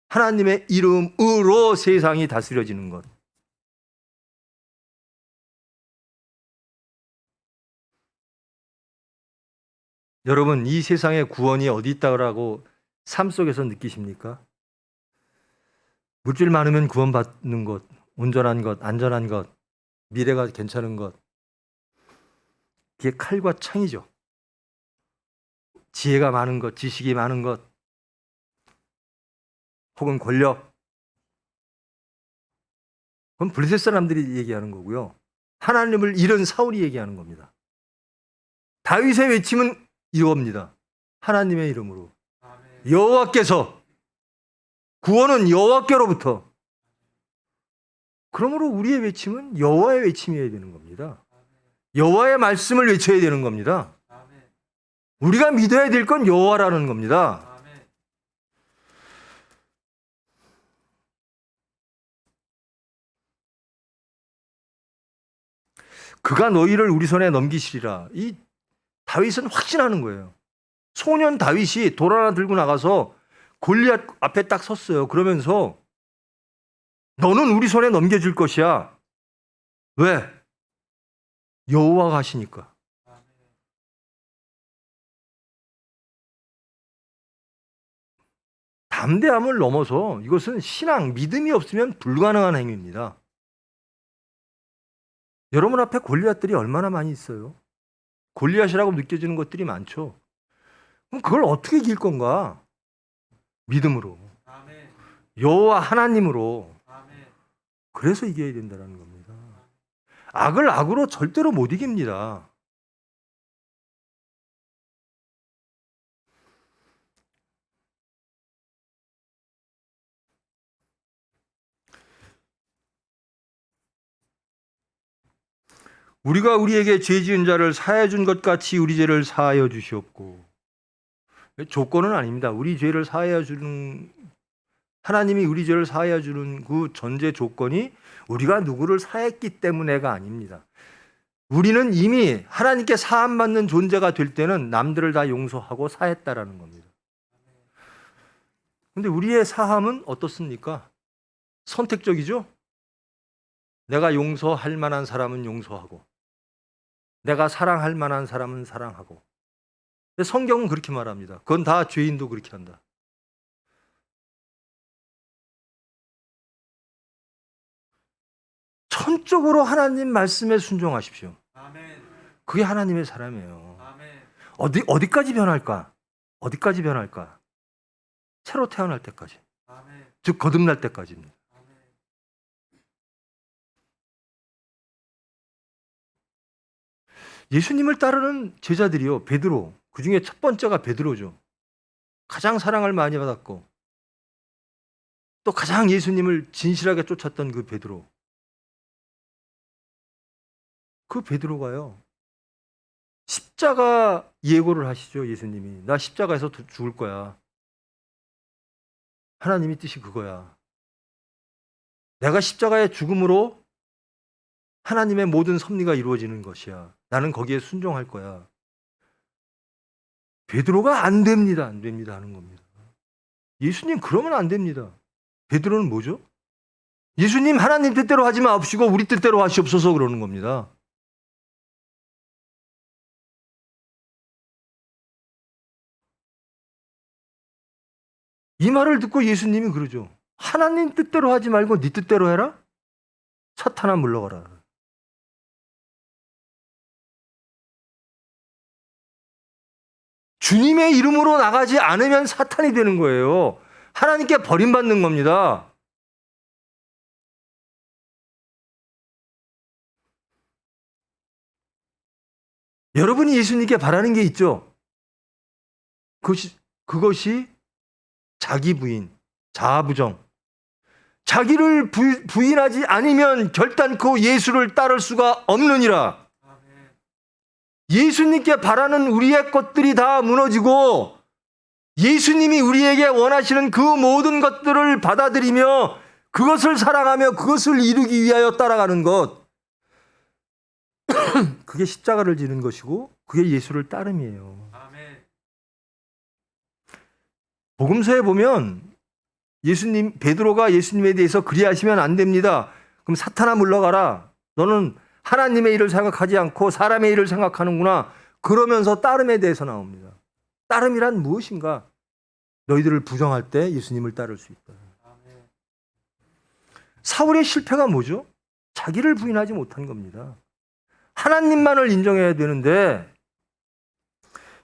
하나님의 이름으로 세상이 다스려지는 것. 여러분, 이 세상에 구원이 어디 있다고 삶 속에서 느끼십니까? 물질 많으면 구원받는 것, 온전한 것, 안전한 것, 미래가 괜찮은 것, 그게 칼과 창이죠. 지혜가 많은 것, 지식이 많은 것, 혹은 권력. 그건 블레셋 사람들이 얘기하는 거고요. 하나님을 잃은 사울이 얘기하는 겁니다. 다윗의 외침은 이겁니다. 하나님의 이름으로. 여호와께서, 구원은 여호와께로부터. 그러므로 우리의 외침은 여호와의 외침이어야 되는 겁니다. 여호와의 말씀을 외쳐야 되는 겁니다. 우리가 믿어야 될 건 여호와라는 겁니다. 그가 너희를 우리 손에 넘기시리라. 이 다윗은 확신하는 거예요. 소년 다윗이 돌 하나 들고 나가서 골리앗 앞에 딱 섰어요. 그러면서 너는 우리 손에 넘겨줄 것이야. 왜? 여호와가 하시니까. 담대함을 넘어서 이것은 신앙, 믿음이 없으면 불가능한 행위입니다. 여러분 앞에 골리앗들이 얼마나 많이 있어요? 골리앗이라고 느껴지는 것들이 많죠. 그럼 그걸 어떻게 이길 건가? 믿음으로. 여호와 하나님으로. 그래서 이겨야 된다는 겁니다. 악을 악으로 절대로 못 이깁니다. 우리가 우리에게 죄 지은 자를 사하여 준 것 같이 우리 죄를 사하여 주시옵고. 조건은 아닙니다. 우리 죄를 사하여 주는, 하나님이 우리 죄를 사하여 주는 그 전제 조건이 우리가 누구를 사했기 때문에가 아닙니다. 우리는 이미 하나님께 사함받는 존재가 될 때는 남들을 다 용서하고 사했다라는 겁니다. 근데 우리의 사함은 어떻습니까? 선택적이죠? 내가 용서할 만한 사람은 용서하고 내가 사랑할 만한 사람은 사랑하고. 근데 성경은 그렇게 말합니다. 그건 다 죄인도 그렇게 한다. 천적으로 하나님 말씀에 순종하십시오. 그게 하나님의 사람이에요. 어디까지 변할까? 어디까지 변할까? 새로 태어날 때까지. 즉 거듭날 때까지입니다. 예수님을 따르는 제자들이요. 베드로. 그중에 첫 번째가 베드로죠. 가장 사랑을 많이 받았고 또 가장 예수님을 진실하게 쫓았던 그 베드로. 그 베드로가요. 십자가 예고를 하시죠. 예수님이. 나 십자가에서 죽을 거야. 하나님의 뜻이 그거야. 내가 십자가의 죽음으로 하나님의 모든 섭리가 이루어지는 것이야. 나는 거기에 순종할 거야. 베드로가 안 됩니다. 안 됩니다 하는 겁니다. 예수님 그러면 안 됩니다. 베드로는 뭐죠? 예수님 하나님 뜻대로 하지 마옵시고 우리 뜻대로 하시옵소서 그러는 겁니다. 이 말을 듣고 예수님이 그러죠. 하나님 뜻대로 하지 말고 네 뜻대로 해라? 사탄아 물러가라. 주님의 이름으로 나가지 않으면 사탄이 되는 거예요. 하나님께 버림받는 겁니다. 여러분이 예수님께 바라는 게 있죠? 그것이 자기 부인, 자아부정. 자기를 부인하지 않으면 결단코 예수를 따를 수가 없느니라. 예수님께 바라는 우리의 것들이 다 무너지고 예수님이 우리에게 원하시는 그 모든 것들을 받아들이며 그것을 사랑하며 그것을 이루기 위하여 따라가는 것. 그게 십자가를 지는 것이고 그게 예수를 따름이에요. 복음서에 보면 베드로가 예수님에 대해서 그리하시면 안 됩니다. 그럼 사탄아 물러가라. 너는 하나님의 일을 생각하지 않고 사람의 일을 생각하는구나. 그러면서 따름에 대해서 나옵니다. 따름이란 무엇인가? 너희들을 부정할 때 예수님을 따를 수 있다. 사울의 실패가 뭐죠? 자기를 부인하지 못한 겁니다. 하나님만을 인정해야 되는데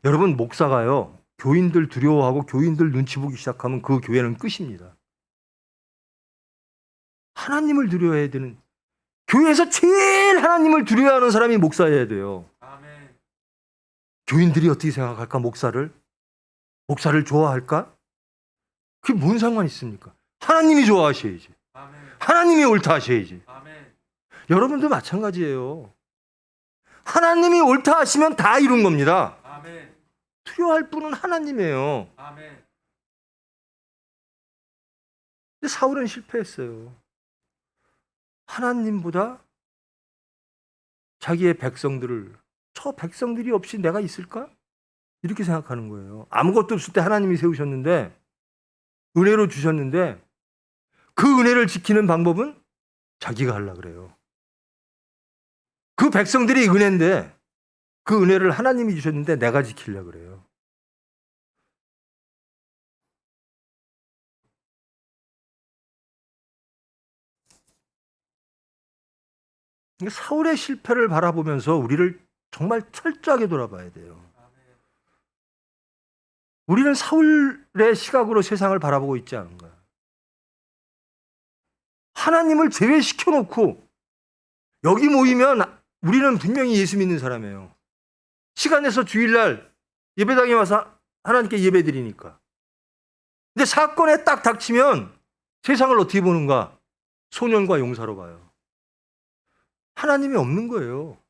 여러분 목사가요. 교인들 두려워하고 교인들 눈치 보기 시작하면 그 교회는 끝입니다. 하나님을 두려워해야 되는 교회에서 제일 하나님을 두려워하는 사람이 목사여야 돼요. 교인들이 어떻게 생각할까? 목사를 좋아할까? 그게 뭔 상관이 있습니까? 하나님이 좋아하셔야지. 하나님이 옳다 하셔야지. 여러분도 마찬가지예요. 하나님이 옳다 하시면 다 이룬 겁니다. 두려워할 분은 하나님이에요. 근데 사울은 실패했어요. 하나님보다 자기의 백성들을 저 백성들이 없이 내가 있을까? 이렇게 생각하는 거예요. 아무것도 없을 때 하나님이 세우셨는데 은혜로 주셨는데 그 은혜를 지키는 방법은 자기가 하려고 그래요. 그 백성들이 은혜인데 그 은혜를 하나님이 주셨는데 내가 지키려고 그래요. 사울의 실패를 바라보면서 우리를 정말 철저하게 돌아봐야 돼요. 우리는 사울의 시각으로 세상을 바라보고 있지 않은가. 하나님을 제외시켜 놓고 여기 모이면 우리는 분명히 예수 믿는 사람이에요. 시간 내서 주일날 예배당에 와서 하나님께 예배 드리니까. 근데 사건에 딱 닥치면 세상을 어떻게 보는가? 소년과 용사로 봐요. 하나님이 없는 거예요.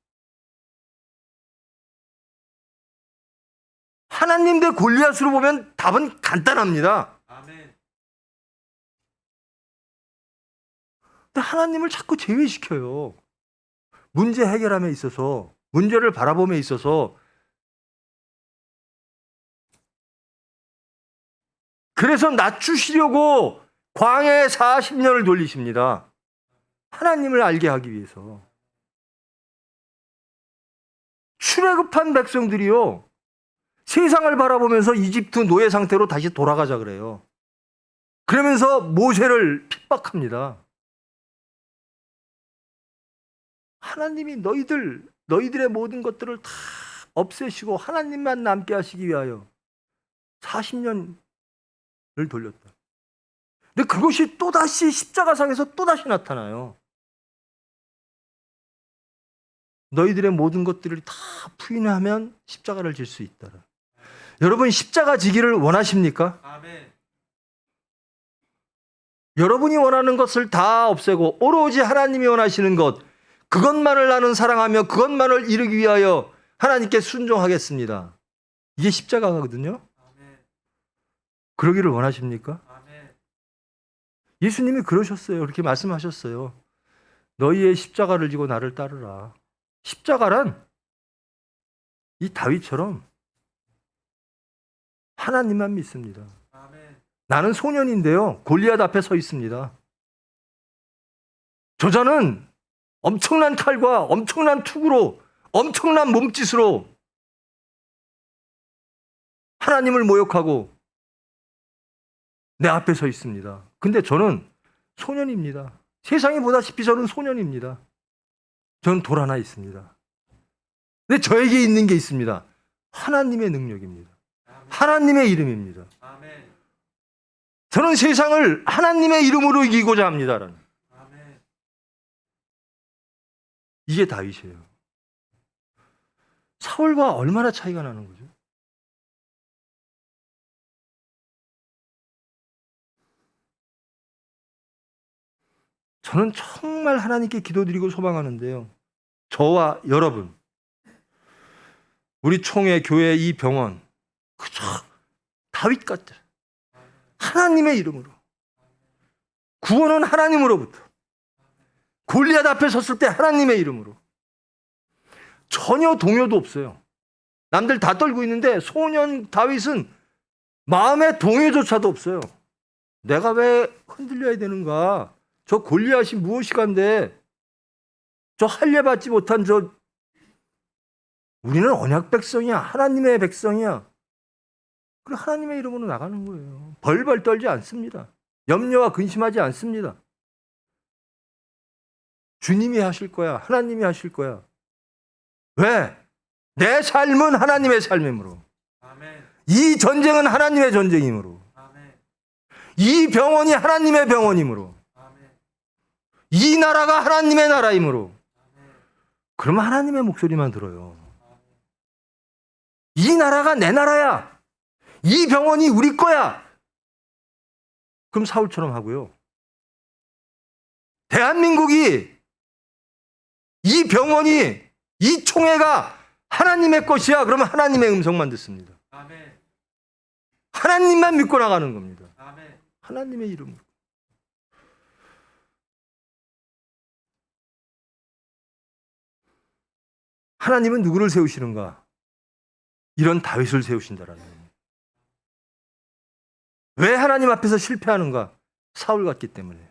하나님 대 골리앗으로 보면 답은 간단합니다. 근데 하나님을 자꾸 제외시켜요. 문제 해결함에 있어서, 문제를 바라봄에 있어서 그래서 낮추시려고 광야에 40년을 돌리십니다. 하나님을 알게 하기 위해서. 출애굽한 백성들이요, 세상을 바라보면서 이집트 노예 상태로 다시 돌아가자 그래요. 그러면서 모세를 핍박합니다. 하나님이 너희들의 모든 것들을 다 없애시고 하나님만 남게 하시기 위하여 40년을 돌렸다. 근데 그것이 또다시 십자가상에서 또다시 나타나요. 너희들의 모든 것들을 다 부인하면 십자가를 질 수 있다. 여러분, 십자가 지기를 원하십니까? 아멘. 여러분이 원하는 것을 다 없애고 오로지 하나님이 원하시는 것, 그것만을 나는 사랑하며 그것만을 이루기 위하여 하나님께 순종하겠습니다. 이게 십자가거든요. 아멘. 그러기를 원하십니까? 아멘. 예수님이 그러셨어요. 그렇게 말씀하셨어요. 너희의 십자가를 지고 나를 따르라. 십자가란 이 다윗처럼 하나님만 믿습니다. 아멘. 나는 소년인데요, 골리앗 앞에 서 있습니다. 저자는 엄청난 칼과 엄청난 투구로, 엄청난 몸짓으로 하나님을 모욕하고 내 앞에 서 있습니다. 근데 저는 소년입니다. 세상이 보다시피 저는 소년입니다. 저는 돌 하나 있습니다. 근데 저에게 있는 게 있습니다. 하나님의 능력입니다. 하나님의 이름입니다. 아멘. 저는 세상을 하나님의 이름으로 이기고자 합니다. 아멘. 이게 다윗이에요. 사울과 얼마나 차이가 나는 거죠? 저는 정말 하나님께 기도드리고 소망하는데요, 저와 여러분, 우리 총회, 교회, 이 병원, 그저 다윗 같은 하나님의 이름으로, 구원은 하나님으로부터, 골리앗 앞에 섰을 때 하나님의 이름으로, 전혀 동요도 없어요. 남들 다 떨고 있는데 소년 다윗은 마음의 동요조차도 없어요. 내가 왜 흔들려야 되는가? 저 골리앗이 무엇이간데, 저 할례받지 못한 우리는 언약 백성이야, 하나님의 백성이야. 그리고 하나님의 이름으로 나가는 거예요. 벌벌 떨지 않습니다. 염려와 근심하지 않습니다. 주님이 하실 거야, 하나님이 하실 거야. 왜? 내 삶은 하나님의 삶이므로, 아멘. 이 전쟁은 하나님의 전쟁이므로, 아멘. 이 병원이 하나님의 병원이므로, 아멘. 이 나라가 하나님의 나라이므로. 그러면 하나님의 목소리만 들어요. 이 나라가 내 나라야, 이 병원이 우리 거야. 그럼 사울처럼 하고요, 대한민국이, 이 병원이, 이 총회가 하나님의 것이야. 그러면 하나님의 음성만 듣습니다. 아멘. 하나님만 믿고 나가는 겁니다. 아멘. 하나님의 이름으로. 하나님은 누구를 세우시는가? 이런 다윗을 세우신다라는 거예요. 왜 하나님 앞에서 실패하는가? 사울 같기 때문에.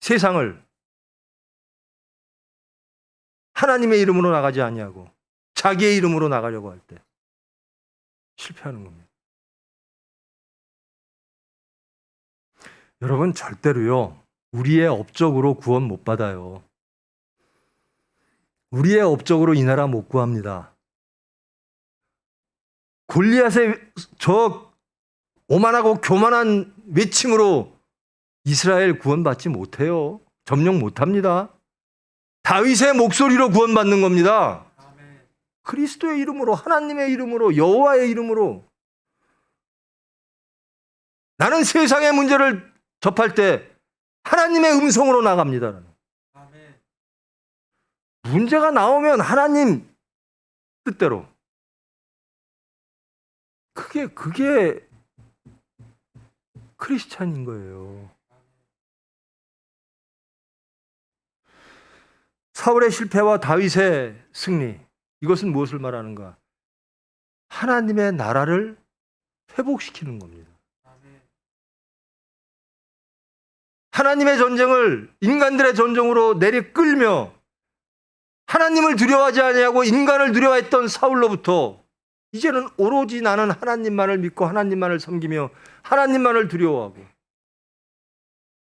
세상을 하나님의 이름으로 나가지 아니하고 자기의 이름으로 나가려고 할 때 실패하는 겁니다. 여러분, 절대로요, 우리의 업적으로 구원 못 받아요. 우리의 업적으로 이 나라 못 구합니다. 골리앗의 저 오만하고 교만한 외침으로 이스라엘 구원받지 못해요. 점령 못합니다. 다윗의 목소리로 구원받는 겁니다. 아멘. 그리스도의 이름으로, 하나님의 이름으로, 여호와의 이름으로. 나는 세상의 문제를 접할 때 하나님의 음성으로 나갑니다. 아멘. 문제가 나오면 하나님 뜻대로. 그게 크리스찬인 거예요. 사울의 실패와 다윗의 승리, 이것은 무엇을 말하는가? 하나님의 나라를 회복시키는 겁니다. 하나님의 전쟁을 인간들의 전쟁으로 내리끌며 하나님을 두려워하지 아니하고 인간을 두려워했던 사울로부터 이제는 오로지 나는 하나님만을 믿고 하나님만을 섬기며 하나님만을 두려워하고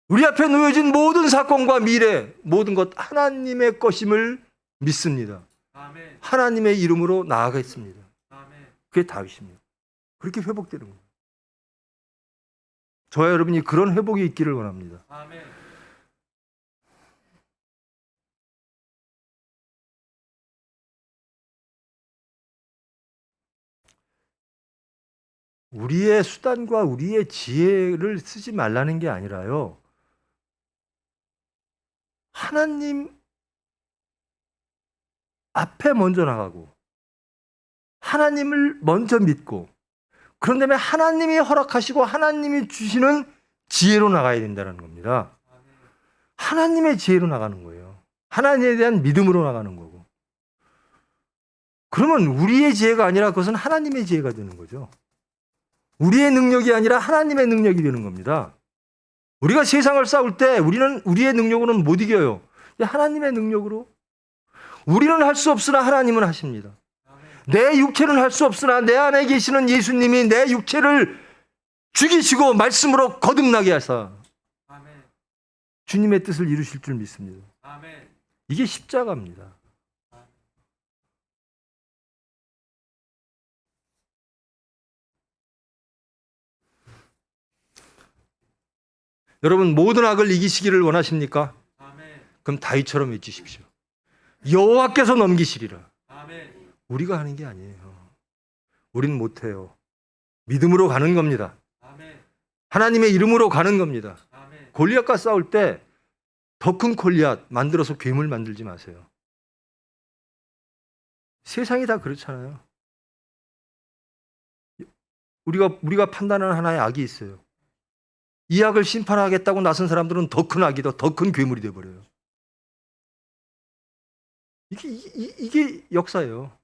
우리 앞에 놓여진 모든 사건과 미래, 모든 것 하나님의 것임을 믿습니다. 하나님의 이름으로 나아가겠습니다. 그게 다윗입니다. 그렇게 회복되는 거예요. 저와 여러분이 그런 회복이 있기를 원합니다. 우리의 수단과 우리의 지혜를 쓰지 말라는 게 아니라요. 하나님 앞에 먼저 나가고 하나님을 먼저 믿고 그런 다음에 하나님이 허락하시고 하나님이 주시는 지혜로 나가야 된다는 겁니다. 하나님의 지혜로 나가는 거예요. 하나님에 대한 믿음으로 나가는 거고. 그러면 우리의 지혜가 아니라 그것은 하나님의 지혜가 되는 거죠. 우리의 능력이 아니라 하나님의 능력이 되는 겁니다. 우리가 세상을 싸울 때 우리는 우리의 능력으로는 못 이겨요. 하나님의 능력으로. 우리는 할 수 없으나 하나님은 하십니다. 내 육체는 할 수 없으나 내 안에 계시는 예수님이 내 육체를 죽이시고 말씀으로 거듭나게 하사 주님의 뜻을 이루실 줄 믿습니다. 이게 십자가입니다. 여러분 모든 악을 이기시기를 원하십니까? 그럼 다윗처럼 외치십시오. 여호와께서 넘기시리라. 우리가 하는 게 아니에요. 우린 못해요. 믿음으로 가는 겁니다. 하나님의 이름으로 가는 겁니다. 골리앗과 싸울 때 더 큰 골리앗 만들어서 괴물 만들지 마세요. 세상이 다 그렇잖아요. 우리가 판단하는 하나의 악이 있어요. 이 악을 심판하겠다고 나선 사람들은 더 큰 악이 더 큰 괴물이 되어버려요. 이게 역사예요.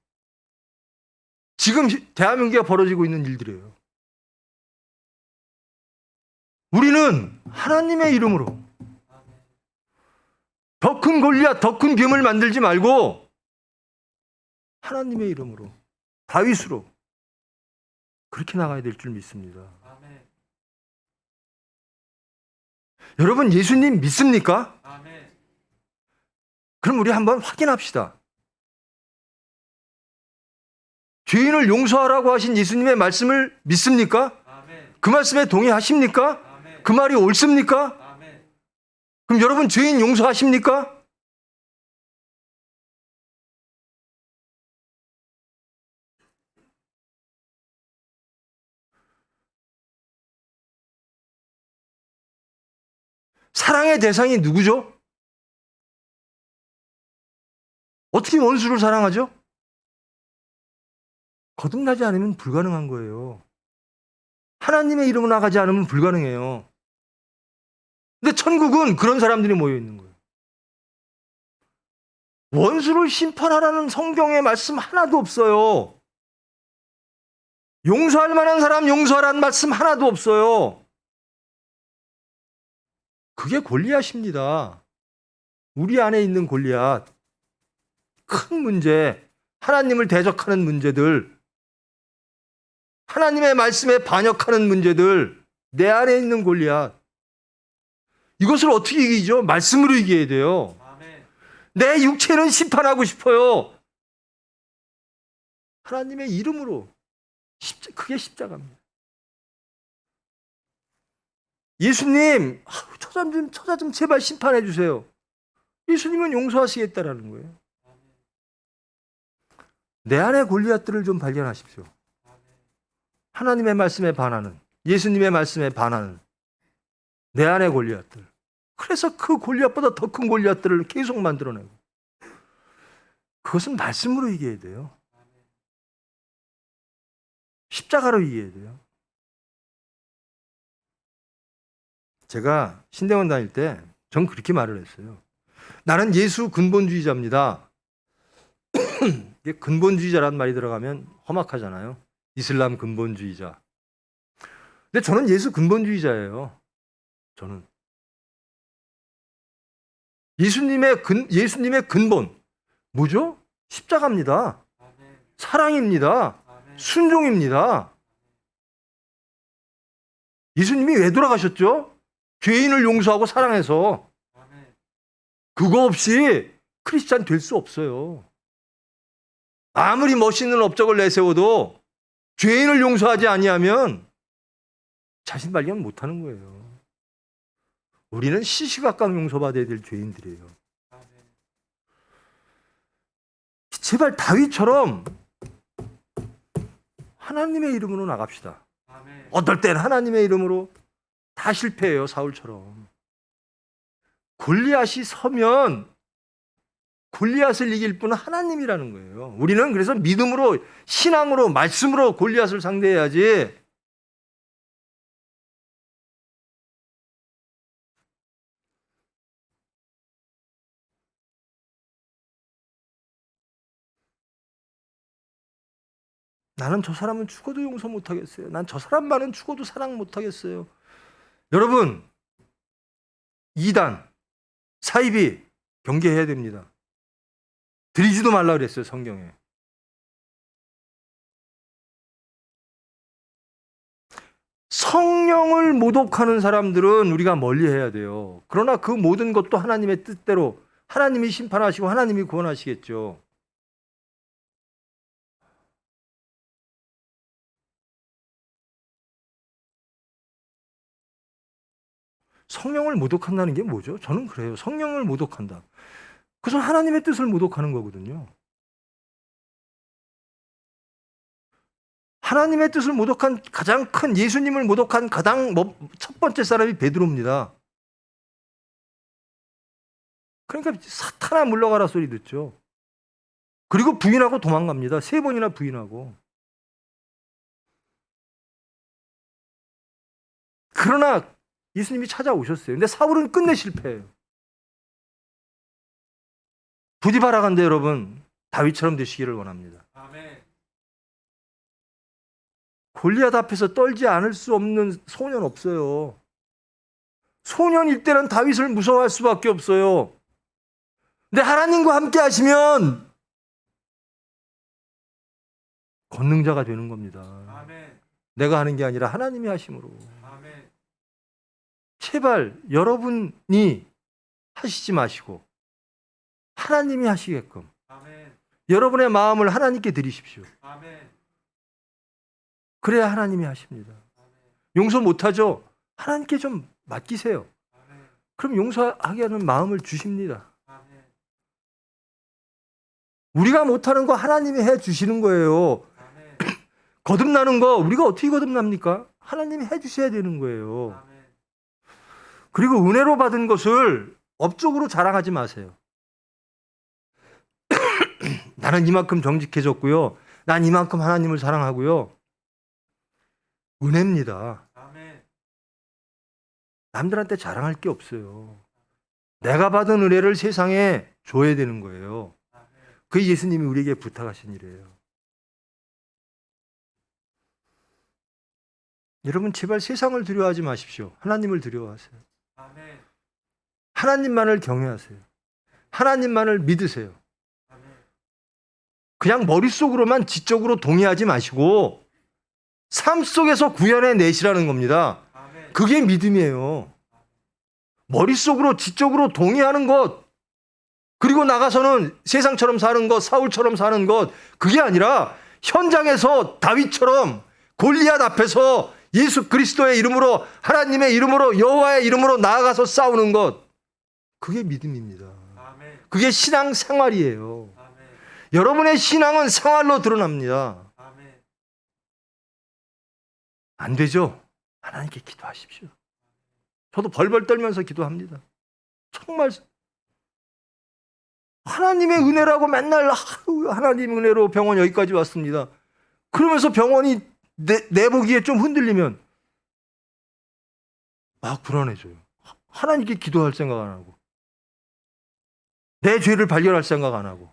지금 대한민국에 벌어지고 있는 일들이에요. 우리는 하나님의 이름으로 더 큰 골리앗, 더 큰 괴물 만들지 말고 하나님의 이름으로, 다윗으로 그렇게 나가야 될 줄 믿습니다. 여러분 예수님 믿습니까? 그럼 우리 한번 확인합시다. 죄인을 용서하라고 하신 예수님의 말씀을 믿습니까? 그 말씀에 동의하십니까? 그 말이 옳습니까? 그럼 여러분 죄인 용서하십니까? 사랑의 대상이 누구죠? 어떻게 원수를 사랑하죠? 거듭나지 않으면 불가능한 거예요. 하나님의 이름으로 나가지 않으면 불가능해요. 근데 천국은 그런 사람들이 모여 있는 거예요. 원수를 심판하라는 성경의 말씀 하나도 없어요. 용서할 만한 사람 용서하라는 말씀 하나도 없어요. 그게 골리앗입니다. 우리 안에 있는 골리앗. 큰 문제, 하나님을 대적하는 문제들, 하나님의 말씀에 반역하는 문제들, 내 안에 있는 골리앗. 이것을 어떻게 이기죠? 말씀으로 이겨야 돼요. 내 육체는 심판하고 싶어요. 하나님의 이름으로. 그게 십자가입니다. 예수님, 처자 좀 제발 심판해 주세요. 예수님은 용서하시겠다라는 거예요. 내 안의 골리앗들을 좀 발견하십시오. 하나님의 말씀에 반하는, 예수님의 말씀에 반하는 내 안의 골리앗들. 그래서 그 골리앗보다 더 큰 골리앗들을 계속 만들어내고, 그것은 말씀으로 이겨야 돼요. 십자가로 이겨야 돼요. 제가 신대원 다닐 때 전 그렇게 말을 했어요. 나는 예수 근본주의자입니다. 이게 근본주의자라는 말이 들어가면 험악하잖아요. 이슬람 근본주의자. 근데 저는 예수 근본주의자예요. 저는 예수님의 근본 뭐죠? 십자가입니다. 사랑입니다. 순종입니다. 예수님이 왜 돌아가셨죠? 죄인을 용서하고 사랑해서. 그거 없이 크리스찬 될 수 없어요. 아무리 멋있는 업적을 내세워도 죄인을 용서하지 아니하면 자신 발견 못하는 거예요. 우리는 시시각각 용서받아야 될 죄인들이에요. 제발 다윗처럼 하나님의 이름으로 나갑시다. 어떨 땐 하나님의 이름으로 다 실패해요. 사울처럼. 골리앗이 서면 골리앗을 이길 분은 하나님이라는 거예요. 우리는 그래서 믿음으로, 신앙으로, 말씀으로 골리앗을 상대해야지. 나는 저 사람은 죽어도 용서 못하겠어요. 난 저 사람만은 죽어도 사랑 못하겠어요. 여러분, 이단, 사이비 경계해야 됩니다. 드리지도 말라 그랬어요, 성경에. 성령을 모독하는 사람들은 우리가 멀리해야 돼요. 그러나 그 모든 것도 하나님의 뜻대로 하나님이 심판하시고 하나님이 구원하시겠죠. 성령을 모독한다는 게 뭐죠? 저는 그래요. 성령을 모독한다. 그래서 하나님의 뜻을 모독하는 거거든요. 하나님의 뜻을 모독한 가장 큰, 예수님을 모독한 가장 첫 번째 사람이 베드로입니다. 그러니까 사탄아 물러가라 소리 듣죠. 그리고 부인하고 도망갑니다. 3번이나 부인하고. 그러나 예수님이 찾아오셨어요. 근데 사울은 끝내 실패해요. 부디 바라간대 여러분, 다윗처럼 되시기를 원합니다. 아멘. 골리앗 앞에서 떨지 않을 수 없는 소년 없어요. 소년일 때는 다윗을 무서워할 수밖에 없어요. 근데 하나님과 함께 하시면 권능자가 되는 겁니다. 아멘. 내가 하는 게 아니라 하나님이 하심으로. 아멘. 제발 여러분이 하시지 마시고 하나님이 하시게끔 아멘. 여러분의 마음을 하나님께 드리십시오. 아멘. 그래야 하나님이 하십니다. 용서 못하죠? 하나님께 좀 맡기세요. 그럼 용서하게 하는 마음을 주십니다. 우리가 못하는 거 하나님이 해 주시는 거예요. 거듭나는 거 우리가 어떻게 거듭납니까? 하나님이 해 주셔야 되는 거예요. 그리고 은혜로 받은 것을 업적으로 자랑하지 마세요. 나는 이만큼 정직해졌고요. 난 이만큼 하나님을 사랑하고요. 은혜입니다. 남들한테 자랑할 게 없어요. 내가 받은 은혜를 세상에 줘야 되는 거예요. 그게 예수님이 우리에게 부탁하신 일이에요. 여러분 제발 세상을 두려워하지 마십시오. 하나님을 두려워하세요. 하나님만을 경외하세요. 하나님만을 믿으세요. 그냥 머릿속으로만 지적으로 동의하지 마시고 삶 속에서 구현해 내시라는 겁니다. 그게 믿음이에요. 머릿속으로 지적으로 동의하는 것, 그리고 나가서는 세상처럼 사는 것, 사울처럼 사는 것, 그게 아니라 현장에서 다윗처럼 골리앗 앞에서 예수 그리스도의 이름으로, 하나님의 이름으로, 여호와의 이름으로 나아가서 싸우는 것, 그게 믿음입니다. 그게 신앙 생활이에요. 여러분의 신앙은 생활로 드러납니다. 안 되죠? 하나님께 기도하십시오. 저도 벌벌 떨면서 기도합니다. 정말 하나님의 은혜라고 맨날 하나님 은혜로 병원 여기까지 왔습니다. 그러면서 병원이 내 보기에 좀 흔들리면 막 불안해져요. 하나님께 기도할 생각 안 하고. 내 죄를 발견할 생각 안 하고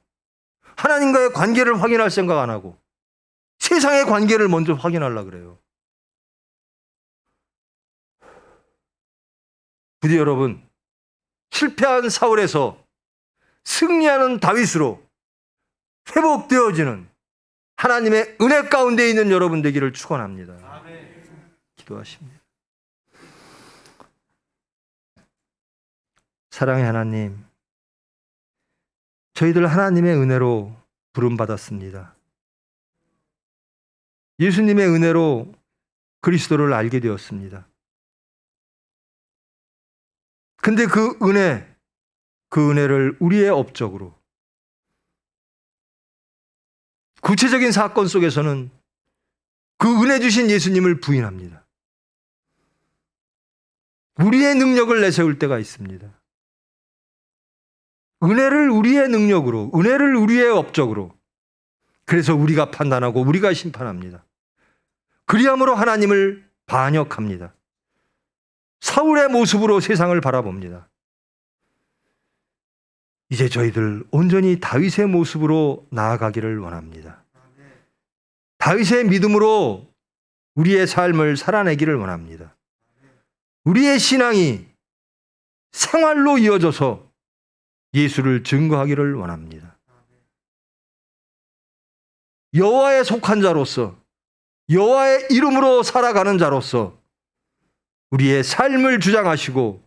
하나님과의 관계를 확인할 생각 안 하고 세상의 관계를 먼저 확인하려고 그래요. 부디 여러분, 실패한 사울에서 승리하는 다윗으로 회복되어지는 하나님의 은혜 가운데 있는 여러분 되기를 축원합니다. 기도하십니다. 사랑의 하나님, 저희들 하나님의 은혜로 부름받았습니다. 예수님의 은혜로 그리스도를 알게 되었습니다. 근데 그 은혜를 우리의 업적으로 구체적인 사건 속에서는 그 은혜 주신 예수님을 부인합니다. 우리의 능력을 내세울 때가 있습니다. 은혜를 우리의 능력으로, 은혜를 우리의 업적으로, 그래서 우리가 판단하고 우리가 심판합니다. 그리함으로 하나님을 반역합니다. 사울의 모습으로 세상을 바라봅니다. 이제 저희들 온전히 다윗의 모습으로 나아가기를 원합니다. 다윗의 믿음으로 우리의 삶을 살아내기를 원합니다. 우리의 신앙이 생활로 이어져서 예수를 증거하기를 원합니다. 여호와에 속한 자로서, 여호와의 이름으로 살아가는 자로서 우리의 삶을 주장하시고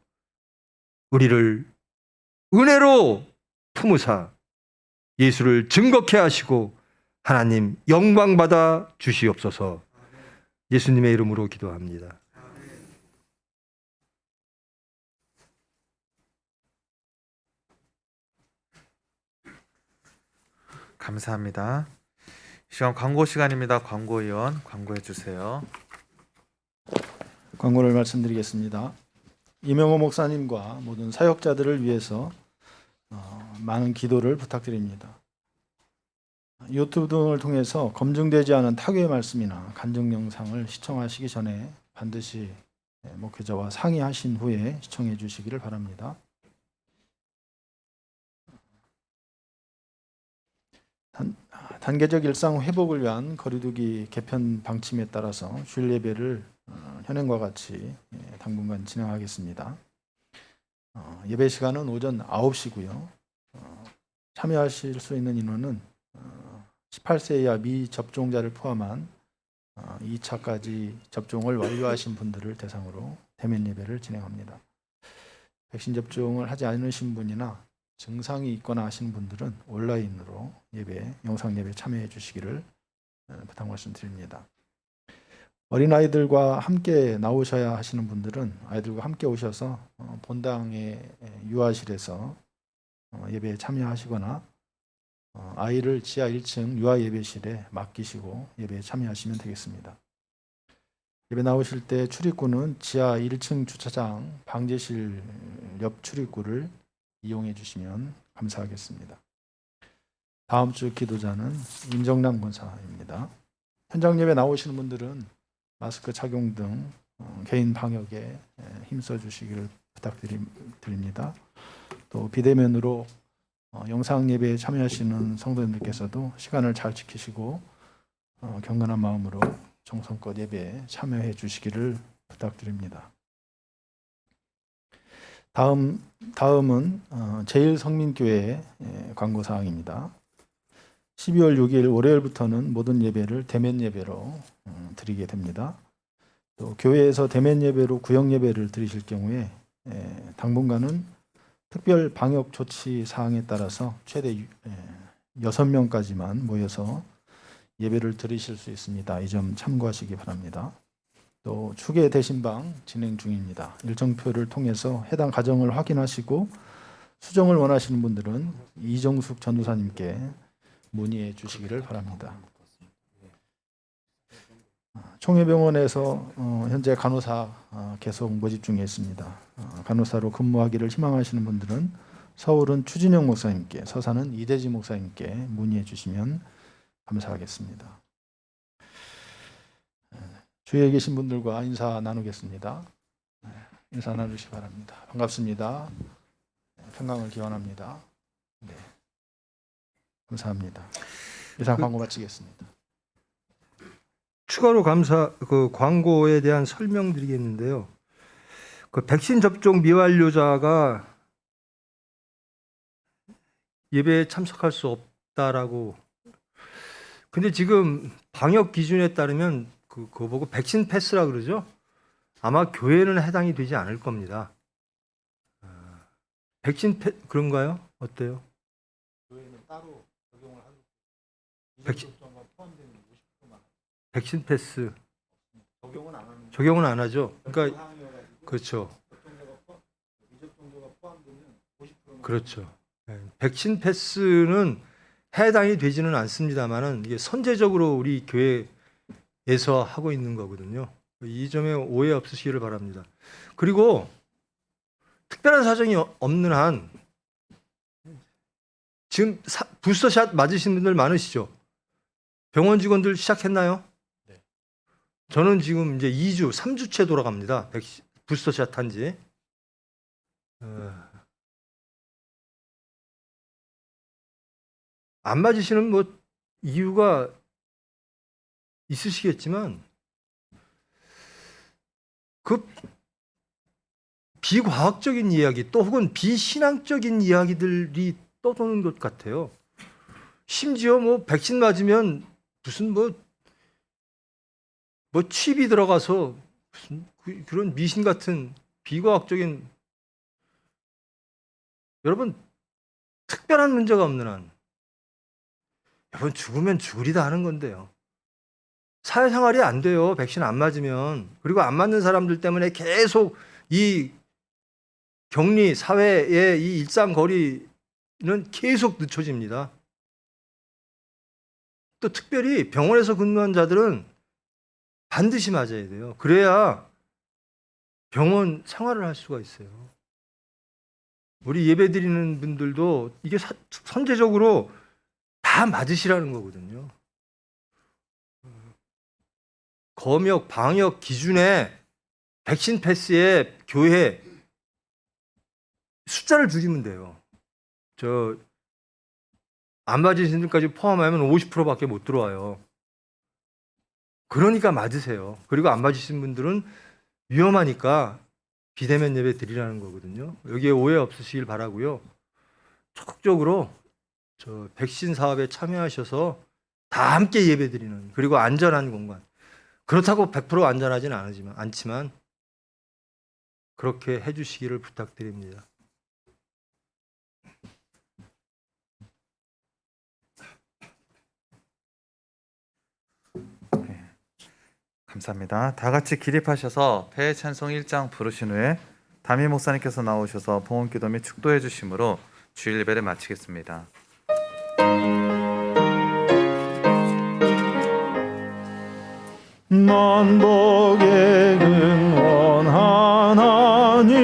우리를 은혜로 품으사 예수를 증거케 하시고 하나님 영광 받아 주시옵소서. 예수님의 이름으로 기도합니다. 감사합니다. 시간 광고 시간입니다. 광고위원 광고해 주세요. 광고를 말씀드리겠습니다. 이명호 목사님과 모든 사역자들을 위해서 많은 기도를 부탁드립니다. 유튜브 등을 통해서 검증되지 않은 타교의 말씀이나 간증 영상을 시청하시기 전에 반드시 목회자와 상의하신 후에 시청해 주시기를 바랍니다. 단계적 일상 회복을 위한 거리두기 개편 방침에 따라서 주일 예배를 현행과 같이 당분간 진행하겠습니다. 예배 시간은 오전 9시고요. 참여하실 수 있는 인원은 18세 이하 미접종자를 포함한 2차까지 접종을 완료하신 분들을 대상으로 대면 예배를 진행합니다. 백신 접종을 하지 않으신 분이나 증상이 있거나 하시는 분들은 온라인으로 영상 예배 참여해 주시기를 부탁 말씀드립니다. 어린아이들과 함께 나오셔야 하시는 분들은 아이들과 함께 오셔서 본당의 유아실에서 예배에 참여하시거나 아이를 지하 1층 유아 예배실에 맡기시고 예배에 참여하시면 되겠습니다. 예배 나오실 때 출입구는 지하 1층 주차장 방제실 옆 출입구를 이용해 주시면 감사하겠습니다. 다음 주 기도자는 임정남 권사입니다. 현장 예배 나오시는 분들은 마스크 착용 등 개인 방역에 힘써 주시기를 부탁드립니다. 또 비대면으로 영상 예배에 참여하시는 성도님들께서도 시간을 잘 지키시고 경건한 마음으로 정성껏 예배에 참여해 주시기를 부탁드립니다. 다음은 제일성민교회 광고 사항입니다. 12월 6일 월요일부터는 모든 예배를 대면 예배로 드리게 됩니다. 또 교회에서 대면 예배로 구역 예배를 드리실 경우에 당분간은 특별 방역 조치 사항에 따라서 최대 6명까지만 모여서 예배를 드리실 수 있습니다. 이 점 참고하시기 바랍니다. 또 추계 대신방 진행 중입니다. 일정표를 통해서 해당 가정을 확인하시고 수정을 원하시는 분들은 이정숙 전도사님께 문의해 주시기를 바랍니다. 총회병원에서 현재 간호사 계속 모집 중에 있습니다. 간호사로 근무하기를 희망하시는 분들은 서울은 추진영 목사님께, 서산은 이대지 목사님께 문의해 주시면 감사하겠습니다. 주위에 계신 분들과 인사 나누겠습니다. 인사 나누시기 바랍니다. 반갑습니다. 평강을 기원합니다. 감사합니다. 이상 광고 마치겠습니다. 추가로 광고에 대한 설명드리겠는데요. 그 백신 접종 미완료자가 예배에 참석할 수 없다라고. 근데 지금 방역 기준에 따르면 그거 보고 백신 패스라 그러죠. 아마 교회는 해당이 되지 않을 겁니다. 그런가요? 어때요? 교회는 따로 적용을 하고 백신 패스 적용은 안 하는 적용은 안 하죠. 그러니까 그렇죠. 그렇죠. 네. 백신 패스는 해당이 되지는 않습니다만은 이게 선제적으로 우리 교회에서 하고 있는 거거든요. 이 점에 오해 없으시기를 바랍니다. 그리고 특별한 사정이 없는 한 지금 부스터샷 맞으신 분들 많으시죠? 병원 직원들 시작했나요? 네. 저는 지금 이제 2주, 3주째 돌아갑니다. 부스터샷 한 지. 안 맞으시는 뭐 이유가 있으시겠지만 그 비과학적인 이야기 또 혹은 비신앙적인 이야기들이 떠도는 것 같아요. 심지어 뭐 백신 맞으면 무슨 뭐 칩이 들어가서 무슨 그런 미신 같은 비과학적인, 여러분 특별한 문제가 없는 한 여러분 죽으면 죽으리다 하는 건데요. 사회생활이 안 돼요. 백신 안 맞으면. 그리고 안 맞는 사람들 때문에 계속 이 격리 사회의 이 일상거리는 계속 늦춰집니다. 또 특별히 병원에서 근무한 자들은 반드시 맞아야 돼요. 그래야 병원 생활을 할 수가 있어요. 우리 예배 드리는 분들도 이게 선제적으로 다 맞으시라는 거거든요. 검역, 방역 기준에 백신 패스에 교회 숫자를 줄이면 돼요. 안 맞으신 분까지 포함하면 50%밖에 못 들어와요. 그러니까 맞으세요. 그리고 안 맞으신 분들은 위험하니까 비대면 예배 드리라는 거거든요. 여기에 오해 없으시길 바라고요. 적극적으로 백신 사업에 참여하셔서 다 함께 예배 드리는, 그리고 안전한 공간. 그렇다고 100% 안전하지는 않지만 그렇게 해주시기를 부탁드립니다. 감사합니다. 다 같이 기립하셔서 폐 찬송 1장 부르신 후에 담임 목사님께서 나오셔서 봉헌기도 및 축도해 주심으로 주일 예배를 마치겠습니다. 만복의 근원 하나님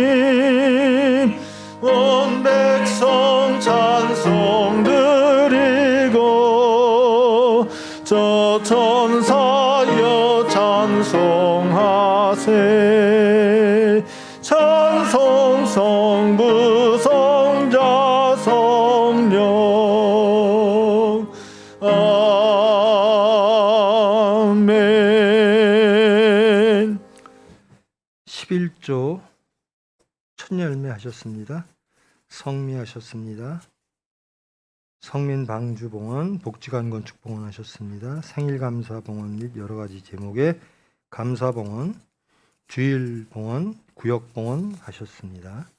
온 백성 찬송 드리고 저 천사여 찬송하세 찬송 성부 성자 성령 아멘. 11조 첫 열매 하셨습니다. 성미하셨습니다. 성민방주봉헌, 복지관건축봉헌 하셨습니다. 생일감사봉헌 및 여러 가지 제목의 감사봉헌, 주일봉헌, 구역봉헌 하셨습니다.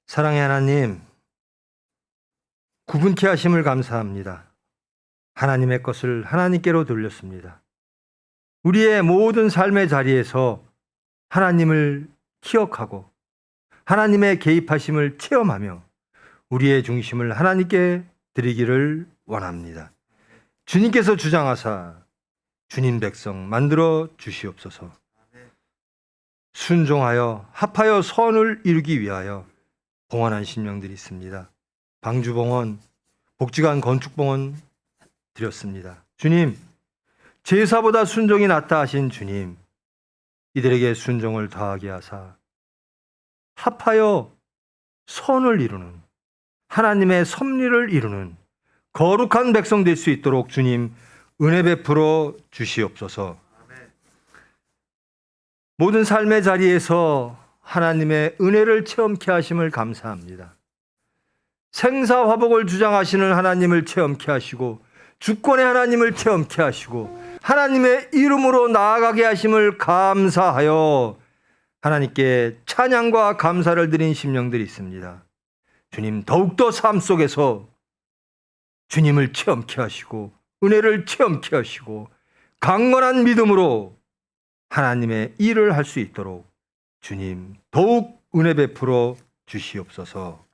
사랑의 하나님, 구분케 하심을 감사합니다. 하나님의 것을 하나님께로 돌렸습니다. 우리의 모든 삶의 자리에서 하나님을 기억하고 하나님의 개입하심을 체험하며 우리의 중심을 하나님께 드리기를 원합니다. 주님께서 주장하사 주님 백성 만들어 주시옵소서. 순종하여 합하여 선을 이루기 위하여 봉헌한 심령들이 있습니다. 방주봉헌, 복지관 건축봉헌 드렸습니다. 주님, 제사보다 순종이 낫다 하신 주님, 이들에게 순종을 더하게 하사 합하여 선을 이루는 하나님의 섭리를 이루는 거룩한 백성 될 수 있도록 주님 은혜 베풀어 주시옵소서. 모든 삶의 자리에서 하나님의 은혜를 체험케 하심을 감사합니다. 생사화복을 주장하시는 하나님을 체험케 하시고 주권의 하나님을 체험케 하시고 하나님의 이름으로 나아가게 하심을 감사하여 하나님께 찬양과 감사를 드린 심령들이 있습니다. 주님, 더욱더 삶 속에서 주님을 체험케 하시고 은혜를 체험케 하시고 강건한 믿음으로 하나님의 일을 할 수 있도록 주님 더욱 은혜 베풀어 주시옵소서.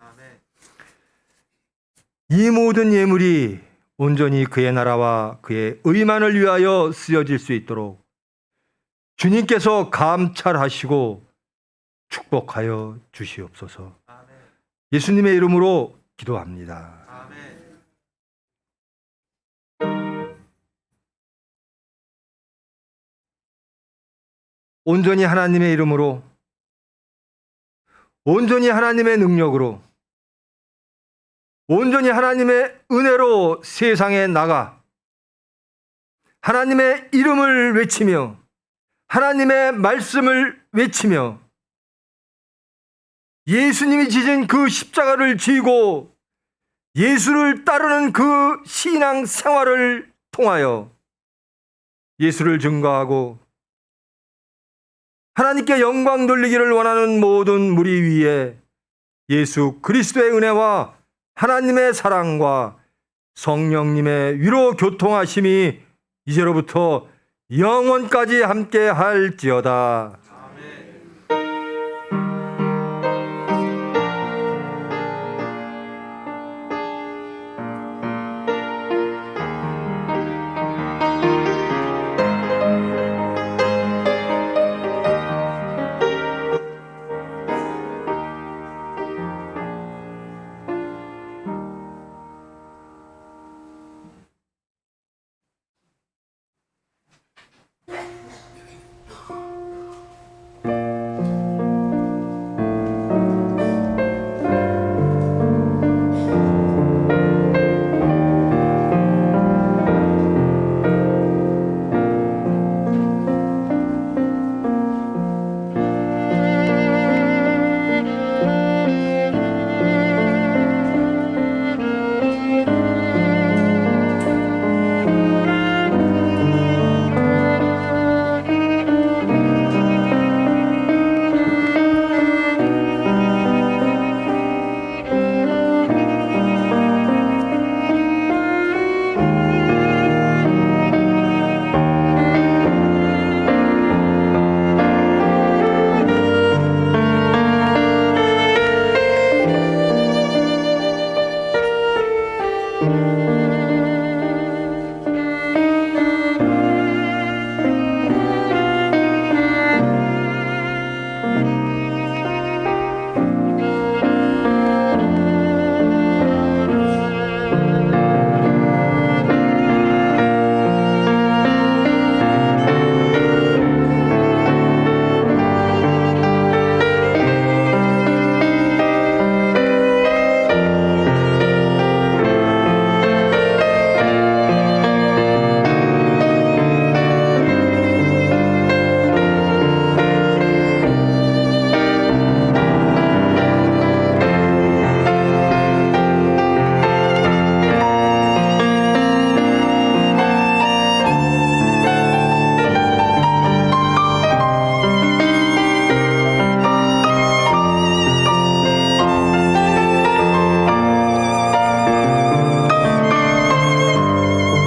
이 모든 예물이 온전히 그의 나라와 그의 의만을 위하여 쓰여질 수 있도록 주님께서 감찰하시고 축복하여 주시옵소서. 예수님의 이름으로 기도합니다. 온전히 하나님의 이름으로, 온전히 하나님의 능력으로, 온전히 하나님의 은혜로 세상에 나가 하나님의 이름을 외치며 하나님의 말씀을 외치며 예수님이 지신 그 십자가를 지고 예수를 따르는 그 신앙 생활을 통하여 예수를 증거하고 하나님께 영광 돌리기를 원하는 모든 무리 위에 예수 그리스도의 은혜와 하나님의 사랑과 성령님의 위로 교통하심이 이제로부터 영원까지 함께 할지어다.